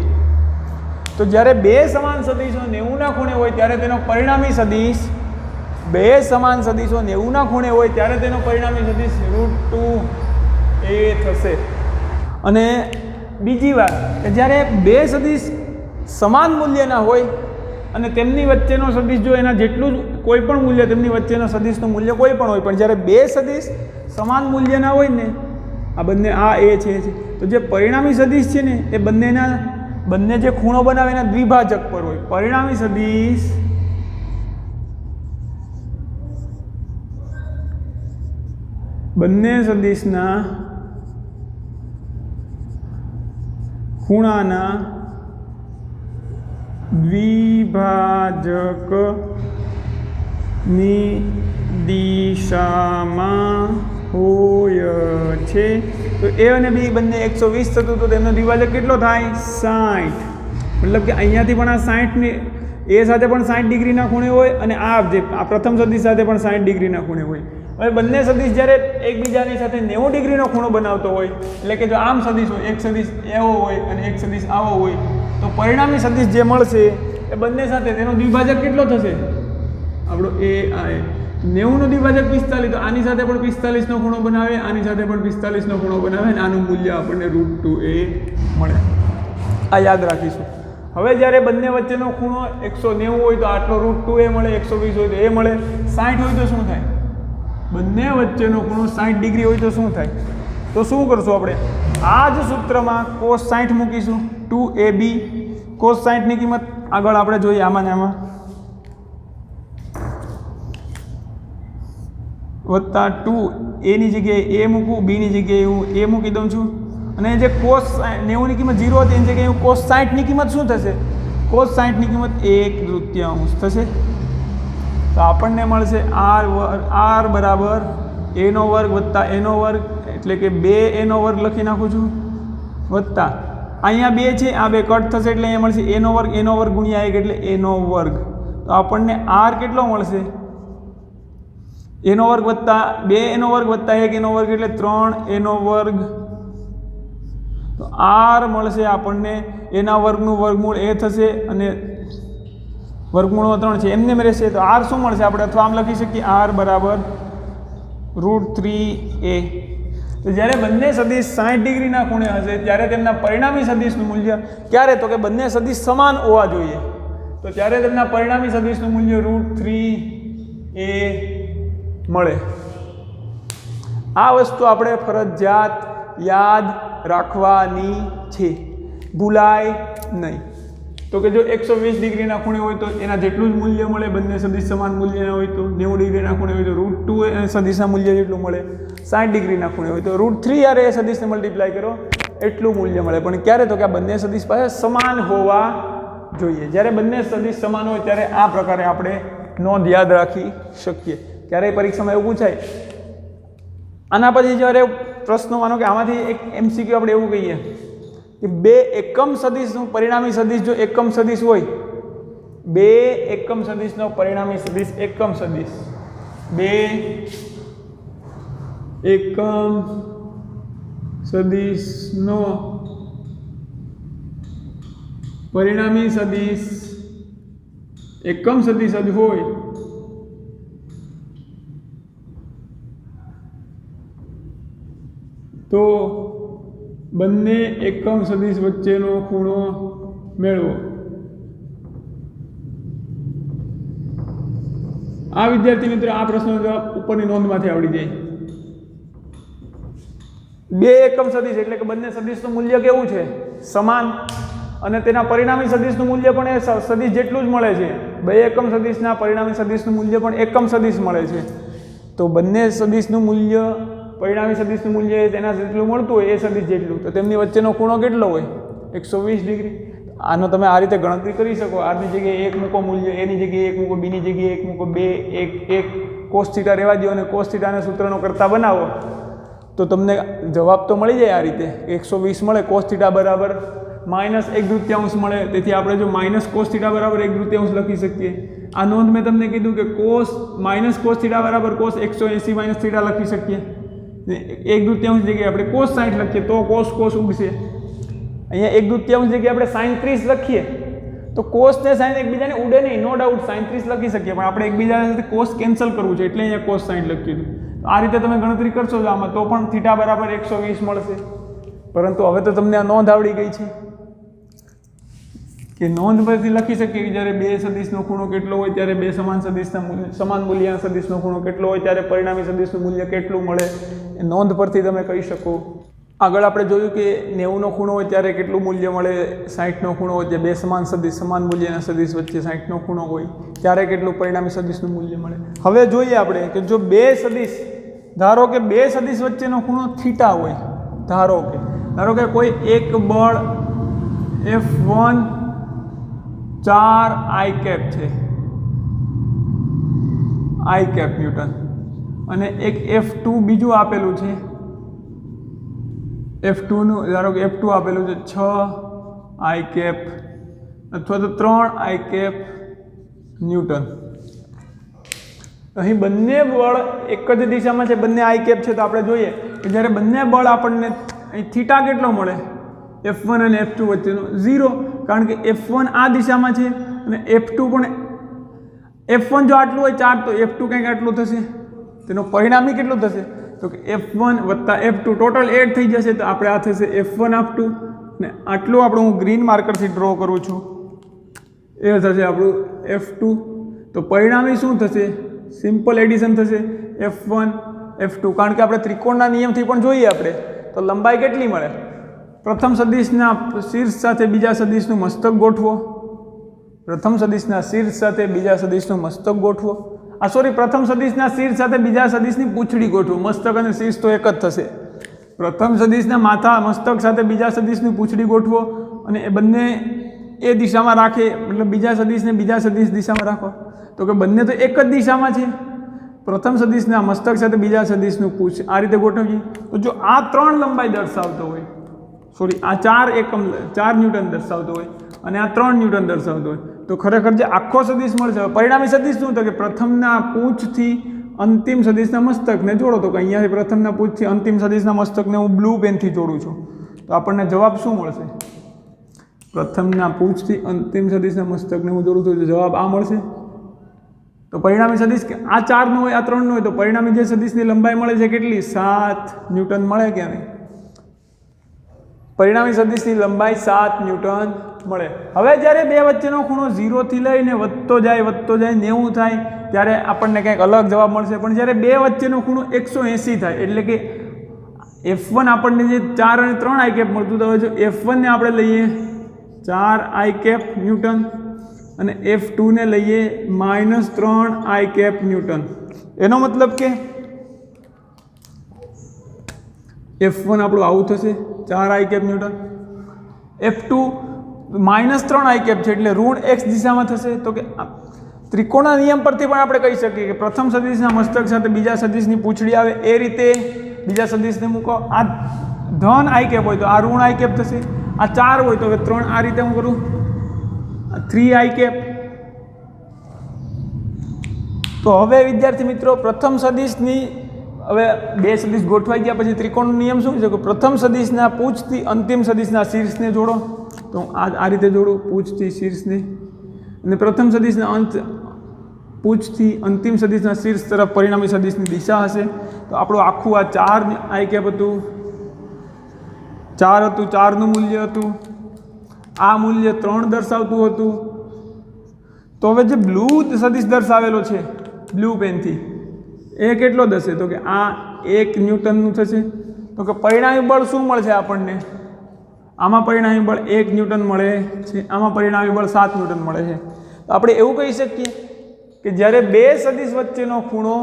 તો જ્યારે બે સમાન સદિશો 90ના ખૂણે હોય ત્યારે તેનો પરિણામી સદિશ, બે સમાન સદિશો 90ના ખૂણે હોય ત્યારે તેનો પરિણામી સદિશ √2A થશે. અને બીજી વાત કે જ્યારે બે સદિશ સમાન મૂલ્યના હોય અને તેમની વચ્ચેનો સદિશ જો એના જેટલું જ કોઈ પણ મૂલ્ય, તેમની વચ્ચેના સદિશનું મૂલ્ય કોઈ પણ હોય, પણ જ્યારે બે સદિશ સમાન મૂલ્યના હોય ને, આ બંને આ A છે, તો જે પરિણામી સદિશ છે ને એ બંને જે ખૂણો બનાવે એના દ્વિભાજક પર હોય. પરિણામી સદિશ બંને સદિશના ખૂણાના દ્વિભાજકની દિશામાં હોય છે. તો A અને B બંને 120 થતું, તો તેમનો દ્વિભાજક કેટલો થાય? 60. મતલબ કે અહીંયાથી પણ આ 60ની A સાથે પણ 60 ડિગ્રીના ખૂણે હોય અને આ પ્રથમ સદિશ સાથે પણ 60 ડિગ્રીના ખૂણે હોય. હવે બંને સદિશ જ્યારે એકબીજાની સાથે 90 ડિગ્રીનો ખૂણો બનાવતો હોય, એટલે કે જો આમ સદિશ હોય, એક સદિશ એવો હોય અને એક સદિશ આવો હોય, તો પરિણામી સદિશ જે મળશે એ બંને સાથે તેનો દ્વિભાજક કેટલો થશે? આપણો A 90નો દ્વિભાજક 45, તો આની સાથે પણ 45નો ખૂણો બનાવે, આની સાથે પણ 45નો ખૂણો બનાવે અને આનું મૂલ્ય આપણને √2A મળે. આ યાદ રાખીશું. હવે જ્યારે બંને વચ્ચેનો ખૂણો 190 હોય તો આટલો √2a મળે, 120 હોય તો એ મળે, 60 હોય તો શું થાય? બંને વચ્ચેનો ખૂણો 60 ડિગ્રી હોય તો શું થાય? તો શું કરશું આપણે? આ જ સૂત્રમાં cos 60 મૂકીશું, 2ab cos 60 ની કિંમત આગળ આપણે જોઈએ આમાં ને આમાં વત્તા 2 a ની જગ્યાએ a મૂકું, b ની જગ્યાએ હું a મૂકી દઉં છું અને જે cos 90 ની કિંમત 0 હતી એની જગ્યાએ હું cos 60 ની કિંમત શું થશે? cos 60 ની કિંમત 1/3 થશે. તો આપણને મળશે r બરાબર a નો વર્ગ વત્તા a નો વર્ગ એટલે કે 2a નો વર્ગ લખી નાખું છું વત્તા અહીંયા 2 છે, આ 2 કટ થશે એટલે અહીંયા મળશે a નો વર્ગ ગુણ્યા 1 એટલે a નો વર્ગ. તો આપણને r કેટલો મળશે? a નો વર્ગ વત્તા 2a નો વર્ગ વત્તા 1a નો વર્ગ એટલે 3a નો વર્ગ. તો r મળશે આપણને a ના વર્ગનું વર્ગમૂળ a થશે અને વર્ગમૂળમાં 3 છે એમને રહેશે. તો r શું મળશે આપણે? અથવા આમ લખી શકીએ r બરાબર √3a. તો જ્યારે બંને સદિશ 60 ડિગ્રીના ખૂણે હશે ત્યારે તેમના પરિણામી સદિશનું મૂલ્ય ક્યારે? તો કે બંને સદિશ સમાન હોવા જોઈએ. તો ત્યારે તેમના પરિણામી સદિશનું મૂલ્ય √3a મળે. આ વસ્તુ આપણે ફરજિયાત યાદ રાખવાની છે, ભૂલાય નહીં. તો કે જો 120 ડિગ્રીના ખૂણે હોય તો એના જેટલું જ મૂલ્ય મળે, બંને સદિશ સમાન મૂલ્યના હોય તો 90 ડિગ્રીના ખૂણે હોય તો √2 સદિશના મૂલ્ય જેટલું મળે, 60 ડિગ્રીના ખૂણે હોય તો √3 યારે એ સદિશને મલ્ટીપ્લાય કરો એટલું મૂલ્ય મળે. પણ ક્યારે? તો કે આ બંને સદિશ પાસે સમાન હોવા જોઈએ. જ્યારે બંને સદિશ સમાન હોય ત્યારે આ પ્રકારે આપણે નોંધ યાદ રાખી શકીએ. ક્યારેય પરીક્ષામાં એવું પૂછાય. આના પછી જ્યારે પ્રશ્નો માનો કે આમાંથી એક MCQ આપણે એવું કહીએ કે બે એકમ સદિશનું પરિણામી સદિશ જો એકમ સદિશ હોય, બે એકમ સદિશનો પરિણામી સદિશ એકમ સદિશ, બે એકમ સદિશનો પરિણામી સદિશ એકમ સદિશ જ હોય તો બંને એકમ સદિશ વચ્ચેનો ખૂણો મેળવો. આ વિદ્યાર્થી મિત્રો આ પ્રશ્નનો જવાબ ઉપરની નોંધમાંથી આવડી જાય. બે એકમ સદિશ એટલે કે બંને સદિશનું મૂલ્ય કેવું છે? સમાન. અને તેના પરિણામી સદિશનું મૂલ્ય પણ એ સદિશ જેટલું જ મળે છે. બે એકમ સદિશના પરિણામી સદિશનું મૂલ્ય પણ એકમ સદિશ મળે છે. તો બંને સદિશનું મૂલ્ય પરિણામી સદિશનું મૂલ્ય તેના જેટલું મળતું હોય એ સદિશ જેટલું, તો તેમની વચ્ચેનો ખૂણો કેટલો હોય? 120 ડિગ્રી. આનો તમે આ રીતે ગણતરી કરી શકો. આરની જગ્યાએ 1 મૂકો મૂલ્ય, એની જગ્યાએ 1 મૂકો, બીની જગ્યાએ 1 મૂકો, 2 1 cos θ રહેવા દો અને cos θ ના સૂત્રનો કરતા બનાવો તો તમને જવાબ તો મળી જાય. આ રીતે 120 મળે, cos θ બરાબર -1/3 મળે. તેથી આપણે જો -cos θ બરાબર 1/3 લખી શકીએ. આ નોંધ મેં તમને કીધું કે cos θ બરાબર cos 180 - θ લખી શકીએ. 1/3 જગ્યાએ આપણે cos 60 લખીએ તો cos ઉગશે. અહીંયા 1/3 જગ્યાએ આપણે sin 30 લખીએ તો cos ને sin એકબીજાને ઉડે નહીં, નો ડાઉટ sin 30 લખી શકીએ, પણ આપણે એકબીજા સાથે cos કેન્સલ કરવું છે એટલે અહીંયા cos 60 લખ્યું છે. આ રીતે તમે ગણતરી કરશો તો આમાં તો પણ θ બરાબર 120 મળશે. પરંતુ હવે તો તમને આ નોંધ આવડી ગઈ છે કે નોંધ પરથી લખી શકીએ કે જ્યારે બે સદિશનો ખૂણો કેટલો હોય ત્યારે બે સમાન સદિશના સમાન મૂલ્યના સદિશનો ખૂણો કેટલો હોય ત્યારે પરિણામી સદિશનું મૂલ્ય કેટલું મળે એ નોંધ પરથી તમે કહી શકો. આગળ આપણે જોયું કે 90નો ખૂણો હોય ત્યારે કેટલું મૂલ્ય મળે, 60નો ખૂણો હોય ત્યારે બે સમાન સદિશ સમાન મૂલ્યના સદિશ વચ્ચે 60નો ખૂણો હોય ત્યારે કેટલું પરિણામી સદિશનું મૂલ્ય મળે. હવે જોઈએ આપણે કે જો બે સદિશ, ધારો કે બે સદિશ વચ્ચેનો ખૂણો θ હોય, ધારો કે કોઈ એક બળ F1 4 I કેપ છે, I કેપ ન્યૂટન, અને એક F2 બીજું આપેલું છે, F2 નું ધારો કે F2 આપેલું છે 6 I કેપ અથવા તો 3 I કેપ ન્યૂટન. અહીં બંને બળ એક જ દિશામાં છે, બંને I કેપ છે. તો આપણે જોઈએ કે જ્યારે બંને બળ આપણને અહીં થીટા કેટલો મળે F1 અને F2 વચ્ચેનો 0, કારણ કે F1 આ દિશામાં છે અને F2 પણ, F1 જો આટલું હોય 4 તો F2 કંઈક આટલું થશે. તેનો પરિણામી કેટલું થશે તો કે F1 વત્તા F2 ટોટલ એડ થઈ જશે. તો આપણે આ થશે F1 F2 ને આટલું આપણે હું ગ્રીન માર્કરથી ડ્રો કરું છું, એ થશે આપણું F2। તો પરિણામી શું થશે? સિમ્પલ એડિશન થશે F1 F2, કારણ કે આપણે ત્રિકોણના નિયમથી પણ જોઈએ આપણે તો લંબાઈ કેટલી મળે? પ્રથમ સદિશના શીર્ષ સાથે બીજા સદિશનું મસ્તક ગોઠવો, પ્રથમ સદિશના શીર્ષ સાથે બીજા સદિશનું મસ્તક ગોઠવો, પ્રથમ સદિશના શીર્ષ સાથે બીજા સદિશની પૂંછડી ગોઠવો। મસ્તક અને શીર્ષ તો એક જ થશે। પ્રથમ સદિશના માથા મસ્તક સાથે બીજા સદિશની પૂંછડી ગોઠવો અને એ બંને એ દિશામાં રાખે, મતલબ બીજા સદિશને બીજા સદિશ દિશામાં રાખો, તો કે બંને તો એક જ દિશામાં છે। પ્રથમ સદિશના મસ્તક સાથે બીજા સદિશનું પૂંછ આ રીતે ગોઠવીએ તો જો આ 3 લંબાઈ દર્શાવતો હોય, આ 4 ન્યૂટન દર્શાવતો હોય અને આ 3 ન્યૂટન દર્શાવતો હોય તો ખરેખર જે આખો સદિશ મળશે। પરિણામી સદિશ શું? તો કે પ્રથમના પૂંછથી અંતિમ સદિશના મસ્તકને જોડો, તો કે અહીંયાથી પ્રથમના પૂંછથી અંતિમ સદિશના મસ્તકને હું બ્લુ પેનથી જોડું છું તો આપણને જવાબ શું મળશે? પ્રથમના પૂંછથી અંતિમ સદિશના મસ્તકને હું જોડું છું તો જવાબ આ મળશે। તો પરિણામી સદિશ આ 4 નો હોય, આ 3 નો હોય તો પરિણામી જે સદિશની લંબાઈ મળે છે કેટલી? 7 ન્યૂટન મળે કે નહીં? પરિણામી સદિશની લંબાઈ 7 ન્યૂટન મળે। હવે જ્યારે બે વચ્ચેનો ખૂણો 0 થી લઈને વધતો જાય 90 થાય ત્યારે આપણને કંઈક અલગ જવાબ મળશે, પણ જ્યારે બે વચ્ચેનો ખૂણો 180 થાય એટલે કે F1 આપણને જે 4 અને 3 આઈ કેપ મળતું તો જો F1 ને આપણે લઈએ 4 આઈ કેપ ન્યૂટન અને F2 ને લઈએ -3 આઈ કેપ ન્યૂટન, એનો મતલબ કે F1 આપણું આવું થશે 4 i cap newton, F2 -3 i cap છે એટલે ઋણ x દિશામાં થશે। તો કે ત્રિકોણના નિયમ પરથી પણ આપણે કહી શકીએ કે પ્રથમ સદિશના મસ્તક સાથે બીજા સદિશની પૂંછડી આવે એ રીતે બીજા સદિશને મૂકો। આ ધન આઈ કેપ હોય તો આ ઋણ આઈ કેપ થશે, આ 4 હોય તો હવે 3 આ રીતે હું કરું 3 આઈ કેપ। તો હવે વિદ્યાર્થી મિત્રો પ્રથમ સદિશની હવે બે સદિશ ગોઠવાઈ ગયા પછી ત્રિકોણનો નિયમ શું છે કે પ્રથમ સદિશના પૂંછથી અંતિમ સદિશના શીર્ષને જોડો, તો આ રીતે જોડું પૂંછથી શીર્ષને, અને પ્રથમ સદિશના પૂંછથી અંતિમ સદિશના શીર્ષ તરફ પરિણામી સદિશની દિશા હશે। તો આપણું આખું આ 4 આઈ કેપ હતું, 4 હતું, 4નું મૂલ્ય હતું, આ મૂલ્ય 3 દર્શાવતું હતું। તો હવે જે બ્લુ સદિશ દર્શાવેલો છે બ્લુ પેનથી એ કેટલો થશે? તો કે આ 1 ન્યૂટનનું થશે। તો કે પરિણામી બળ શું મળશે આપણને? આમાં પરિણામી બળ 1 ન્યૂટન મળે છે, આમાં પરિણામી બળ 7 ન્યૂટન મળે છે। તો આપણે એવું કહી શકીએ કે જ્યારે બે સદિશ વચ્ચેનો ખૂણો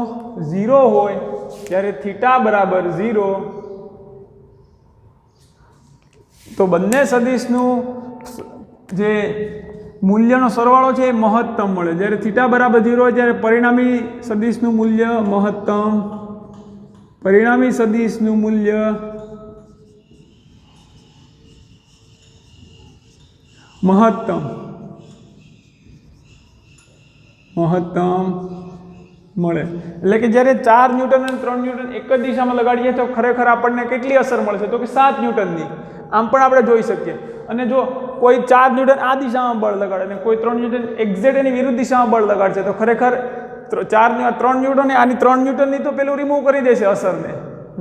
0 હોય ત્યારે થીટા બરાબર 0, તો બંને સદિશનું જે મૂલ્યનો સરવાળો છે એ મહત્તમ મળે। જ્યારે થીટા બરાબર 0 હોય ત્યારે પરિણામી સદિશનું મૂલ્ય મહત્તમ, પરિણામી સદિશનું મૂલ્ય મહત્તમ મળે। એટલે કે જ્યારે 4 ન્યૂટન અને 3 ન્યૂટન એક જ દિશામાં લગાડીએ તો ખરેખર આપણને કેટલી અસર મળશે? તો કે 7 ન્યૂટનની। આમ પણ આપણે જોઈ શકીએ, અને જો કોઈ 4 ન્યૂટન આ દિશામાં બળ લગાડે અને કોઈ 3 ન્યૂટન એક્ઝેક્ટ એની વિરુદ્ધ દિશામાં બળ લગાડશે તો ખરેખર 3 ન્યૂટન આની 3 ન્યૂટનની તો પેલું રિમૂવ કરી દેશે, અસરને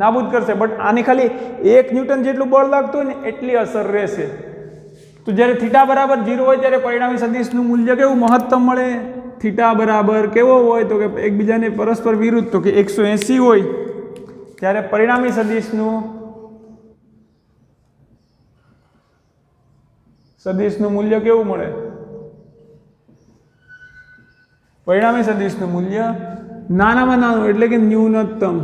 નાબૂદ કરશે, બટ આની ખાલી 1 ન્યૂટન જેટલું બળ લાગતું હોય ને એટલી અસર રહેશે। તો જ્યારે થીટા બરાબર 0 હોય ત્યારે પરિણામી સદિશનું મૂલ્ય કેવું? મહત્તમ મળે। થીટા બરાબર કેવો હોય? તો કે એકબીજાને પરસ્પર વિરુદ્ધ, તો કે 180 હોય ત્યારે પરિણામી સદિશનું મૂલ્ય કેવું મળે? પરિણામી સદિશનું મૂલ્ય નાનામાં નાનું એટલે કે ન્યૂનતમ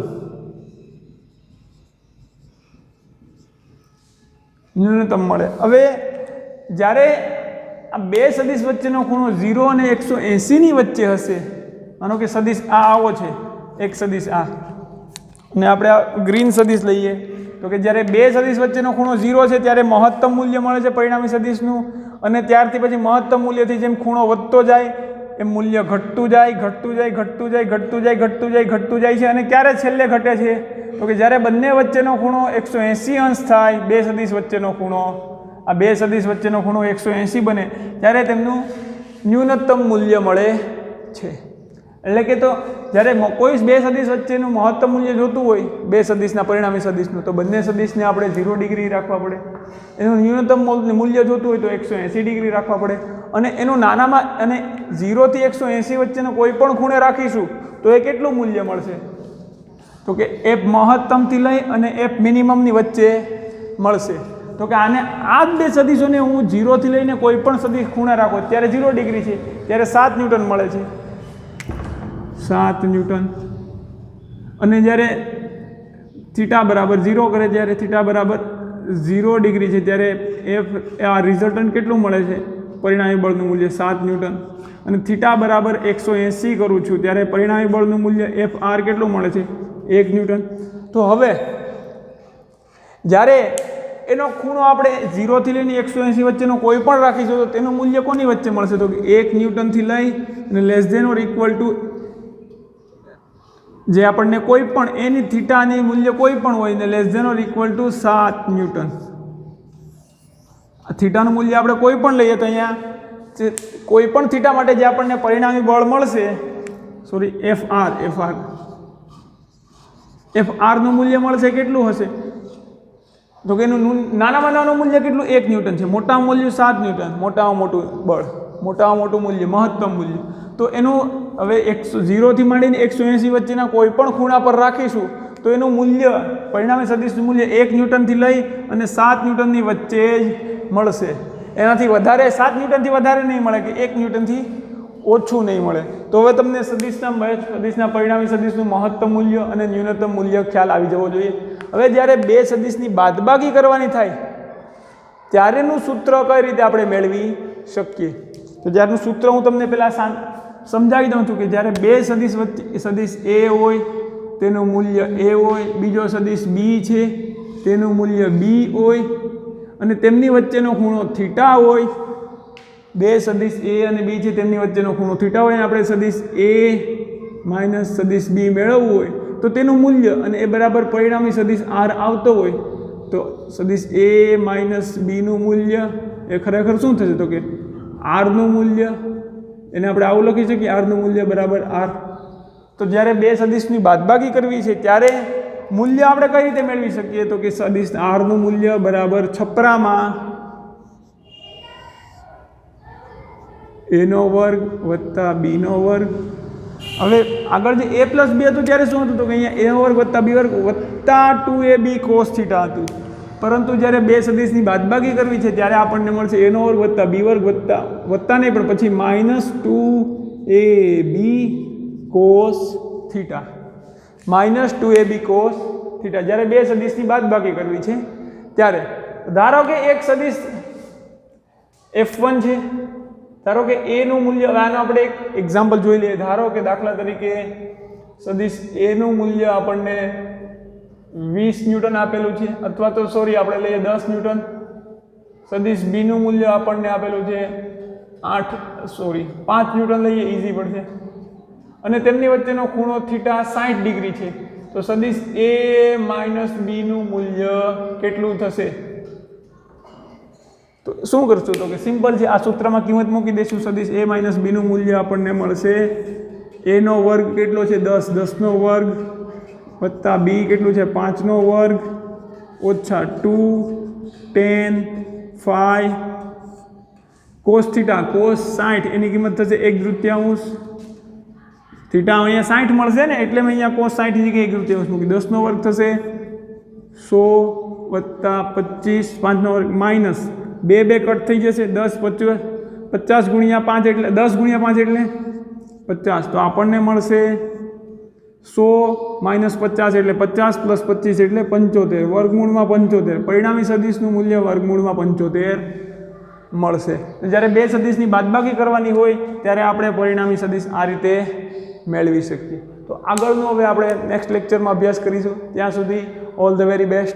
મળે। હવે જ્યારે આ બે સદિશ વચ્ચેનો ખૂણો 0 અને 180 ની વચ્ચે હશે, માનો કે સદિશ આ આવો છે, એક સદિશ આ, અને આપણે આ ગ્રીન સદિશ લઈએ તો કે જ્યારે બે સદિશ વચ્ચેનો ખૂણો 0 છે ત્યારે મહત્તમ મૂલ્ય મળે છે પરિણામી સદિશનું, અને ત્યારથી પછી મહત્તમ મૂલ્યથી જેમ ખૂણો વધતો જાય એમ મૂલ્ય ઘટતું જાય છે, અને ક્યારે છેલ્લે ઘટે છે? તો કે જ્યારે બંને વચ્ચેનો ખૂણો 180 અંશ થાય, બે સદિશ વચ્ચેનો ખૂણો, આ બે સદિશ વચ્ચેનો ખૂણો 180 બને ત્યારે તેમનું ન્યૂનતમ મૂલ્ય મળે છે। એટલે કે તો જ્યારે કોઈ બે સદિશ વચ્ચેનું મહત્તમ મૂલ્ય જોતું હોય બે સદિશના પરિણામી સદિશનું, તો બંને સદિશને આપણે 0 ડિગ્રી રાખવા પડે, એનું ન્યૂનતમ મૂલ્ય જોતું હોય તો 180 ડિગ્રી રાખવા પડે, અને એનું નાનામાં અને 0 થી 180 વચ્ચેનો કોઈ પણ ખૂણે રાખીશું તો એ કેટલું મૂલ્ય મળશે? તો કે એફ મહત્તમથી લઈ અને એફ મિનિમમની વચ્ચે મળશે. તો કે આને આ જ બે સદીશોને હું 0 થી લઈને કોઈ પણ સદીશ ખૂણે રાખો ત્યારે 0 ડિગ્રી છે ત્યારે 7 ન્યૂટન મળે છે, 7 ન્યૂટન. અને જ્યારે થીટા બરાબર 0 કરે, જ્યારે થીટા બરાબર 0 ડિગ્રી છે ત્યારે એફ આ રિઝલ્ટન્ટ કેટલું મળે છે? પરિણામી બળનું મૂલ્ય 7 ન્યૂટન. અને થીટા બરાબર 180 કરું છું ત્યારે પરિણામી બળનું મૂલ્ય એફ આર કેટલું મળે છે? 1 ન્યૂટન. તો હવે જ્યારે એનો ખૂણો આપણે 0 થી લઈને 180 વચ્ચેનો કોઈ પણ રાખીશું તો તેનું મૂલ્ય કોની વચ્ચે મળશે? તો 1 ન્યૂટનથી લઈ અને less than or equal to જે આપણને કોઈ પણ એની થીટાની મૂલ્ય કોઈ પણ હોય ને less than or equal to 7 newton. થીટાનું મૂલ્ય આપણે કોઈ પણ લઈએ તો અહીંયા કોઈ પણ થીટા માટે જે આપણને પરિણામી બળ મળશે, સોરી એફ આરનું મૂલ્ય મળશે કેટલું હશે? તો કે એનું નાનામાં નાનું મૂલ્ય કેટલું? 1 ન્યૂટન છે. મોટામાં મૂલ્ય 7 ન્યૂટન, મોટામાં મોટું બળ, મોટામાં મોટું મૂલ્ય, મહત્તમ મૂલ્ય. તો એનું હવે 0 થી માંડીને 180 વચ્ચેના કોઈ પણ ખૂણા પર રાખીશું તો એનું મૂલ્ય પરિણામી સદિશનું મૂલ્ય 1 ન્યૂટનથી લઈ અને 7 ન્યૂટનની વચ્ચે જ મળશે. એનાથી વધારે 7 ન્યૂટનથી વધારે નહીં મળે કે 1 ન્યૂટનથી ઓછું નહીં મળે. તો હવે તમને સદિશના પરિણામી સદિશનું મહત્તમ મૂલ્ય અને ન્યૂનતમ મૂલ્ય ખ્યાલ આવી જવો જોઈએ. હવે જ્યારે બે સદિશની બાદબાકી કરવાની થાય ત્યારેનું સૂત્ર કઈ રીતે આપણે મેળવી શકીએ? તો જ્યારનું સૂત્ર હું તમને પહેલાં સમજાવી દઉં છું કે જ્યારે બે સદિશ વચ્ચે સદિશ એ હોય તેનું મૂલ્ય એ હોય, બીજો સદિશ બી છે તેનું મૂલ્ય બી હોય અને તેમની વચ્ચેનો ખૂણો થીટા હોય. બે સદિશ એ અને બી છે તેમની વચ્ચેનો ખૂણો થીટા હોય અને આપણે સદિશ એ માઇનસ સદિશ બી મેળવવું હોય તો તેનું મૂલ્ય અને એ બરાબર પરિણામી સદિશ આર આવતો હોય તો સદિશ એ માઇનસ બીનું મૂલ્ય એ ખરેખર શું થશે? તો કે આરનું મૂલ્ય, એને આપણે આવું લખી શકીએ આરનું મૂલ્ય બરાબર આર. તો જ્યારે બે સદિશની બાદબાકી કરવી છે ત્યારે મૂલ્ય આપણે કઈ રીતે મેળવી શકીએ? તો કે સદિશ આરનું મૂલ્ય બરાબર છપરામાં એનો વર્ગ વત્તા બીનો વર્ગ. હવે આગળ જે a પ્લસ બી હતું ત્યારે શું હતું? તો કે અહીંયા એનો વર્ગ વત્તા બી વર્ગ વત્તા 2ab cos થીટા હતું. પરંતુ જ્યારે બે સદિશની બાદબાકી કરવી છે ત્યારે આપણને મળશે એનો વર્ગ વત્તા બી વર્ગ વત્તા નહીં પણ પછી minus 2ab cos theta, minus 2ab cos theta. જ્યારે બે સદિશની બાદબાકી કરવી છે ત્યારે ધારો કે એક સદિશ f1 છે, ધારો કે a નું મૂલ્ય, આનો આપણે એક એક્ઝામ્પલ જોઈ લઈએ. ધારો કે દાખલા તરીકે સદિશ a નું મૂલ્ય આપણને 20 ન્યૂટન આપેલું છે અથવા તો સોરી આપણે લઈએ 10 ન્યૂટન. સદિશ b નું મૂલ્ય આપણને આપેલું છે 5 ન્યૂટન લઈએ, ઈઝી પડશે. અને તેમની વચ્ચેનો ખૂણો થીટા 60 ડિગ્રી છે. તો સદિશ a માઇનસ b નું મૂલ્ય કેટલું થશે? તો શું કરશું? તો કે સિમ્પલ છે, આ સૂત્રમાં કિંમત મૂકી દઈશું. સદિશ a માઇનસ b નું મૂલ્ય આપણને મળશે a નો વર્ગ કેટલો છે? 10 નો વર્ગ વત્તા b કેટલું છે? 5 નો વર્ગ ઓછા 2 10 5 cos થીટા cos 60 એની કિંમત થશે 1/3. થીટા અહીંયા 60 મળશે ને એટલે મેં અહીંયા cos 60 ની જગ્યાએ 1/3 મૂકી. 10 નો વર્ગ થશે 100 વત્તા 25 5 નો વર્ગ માઇનસ 2 કટ થઈ જશે 10 50 ગુણ્યા 5 એટલે 10 ગુણ્યા 5 એટલે 50. તો આપણને મળશે 100 માઇનસ 50 એટલે 50 પ્લસ 25 એટલે 75, વર્ગમૂળમાં 75. પરિણામી સદિશનું મૂલ્ય વર્ગમૂળમાં 75 મળશે. જ્યારે બે સદિશની બાદબાકી કરવાની હોય ત્યારે આપણે પરિણામી સદિશ આ રીતે મેળવી શકીએ. તો આગળનો હવે આપણે નેક્સ્ટ લેક્ચરમાં અભ્યાસ કરીશું. ત્યાં સુધી ઓલ ધ વેરી બેસ્ટ.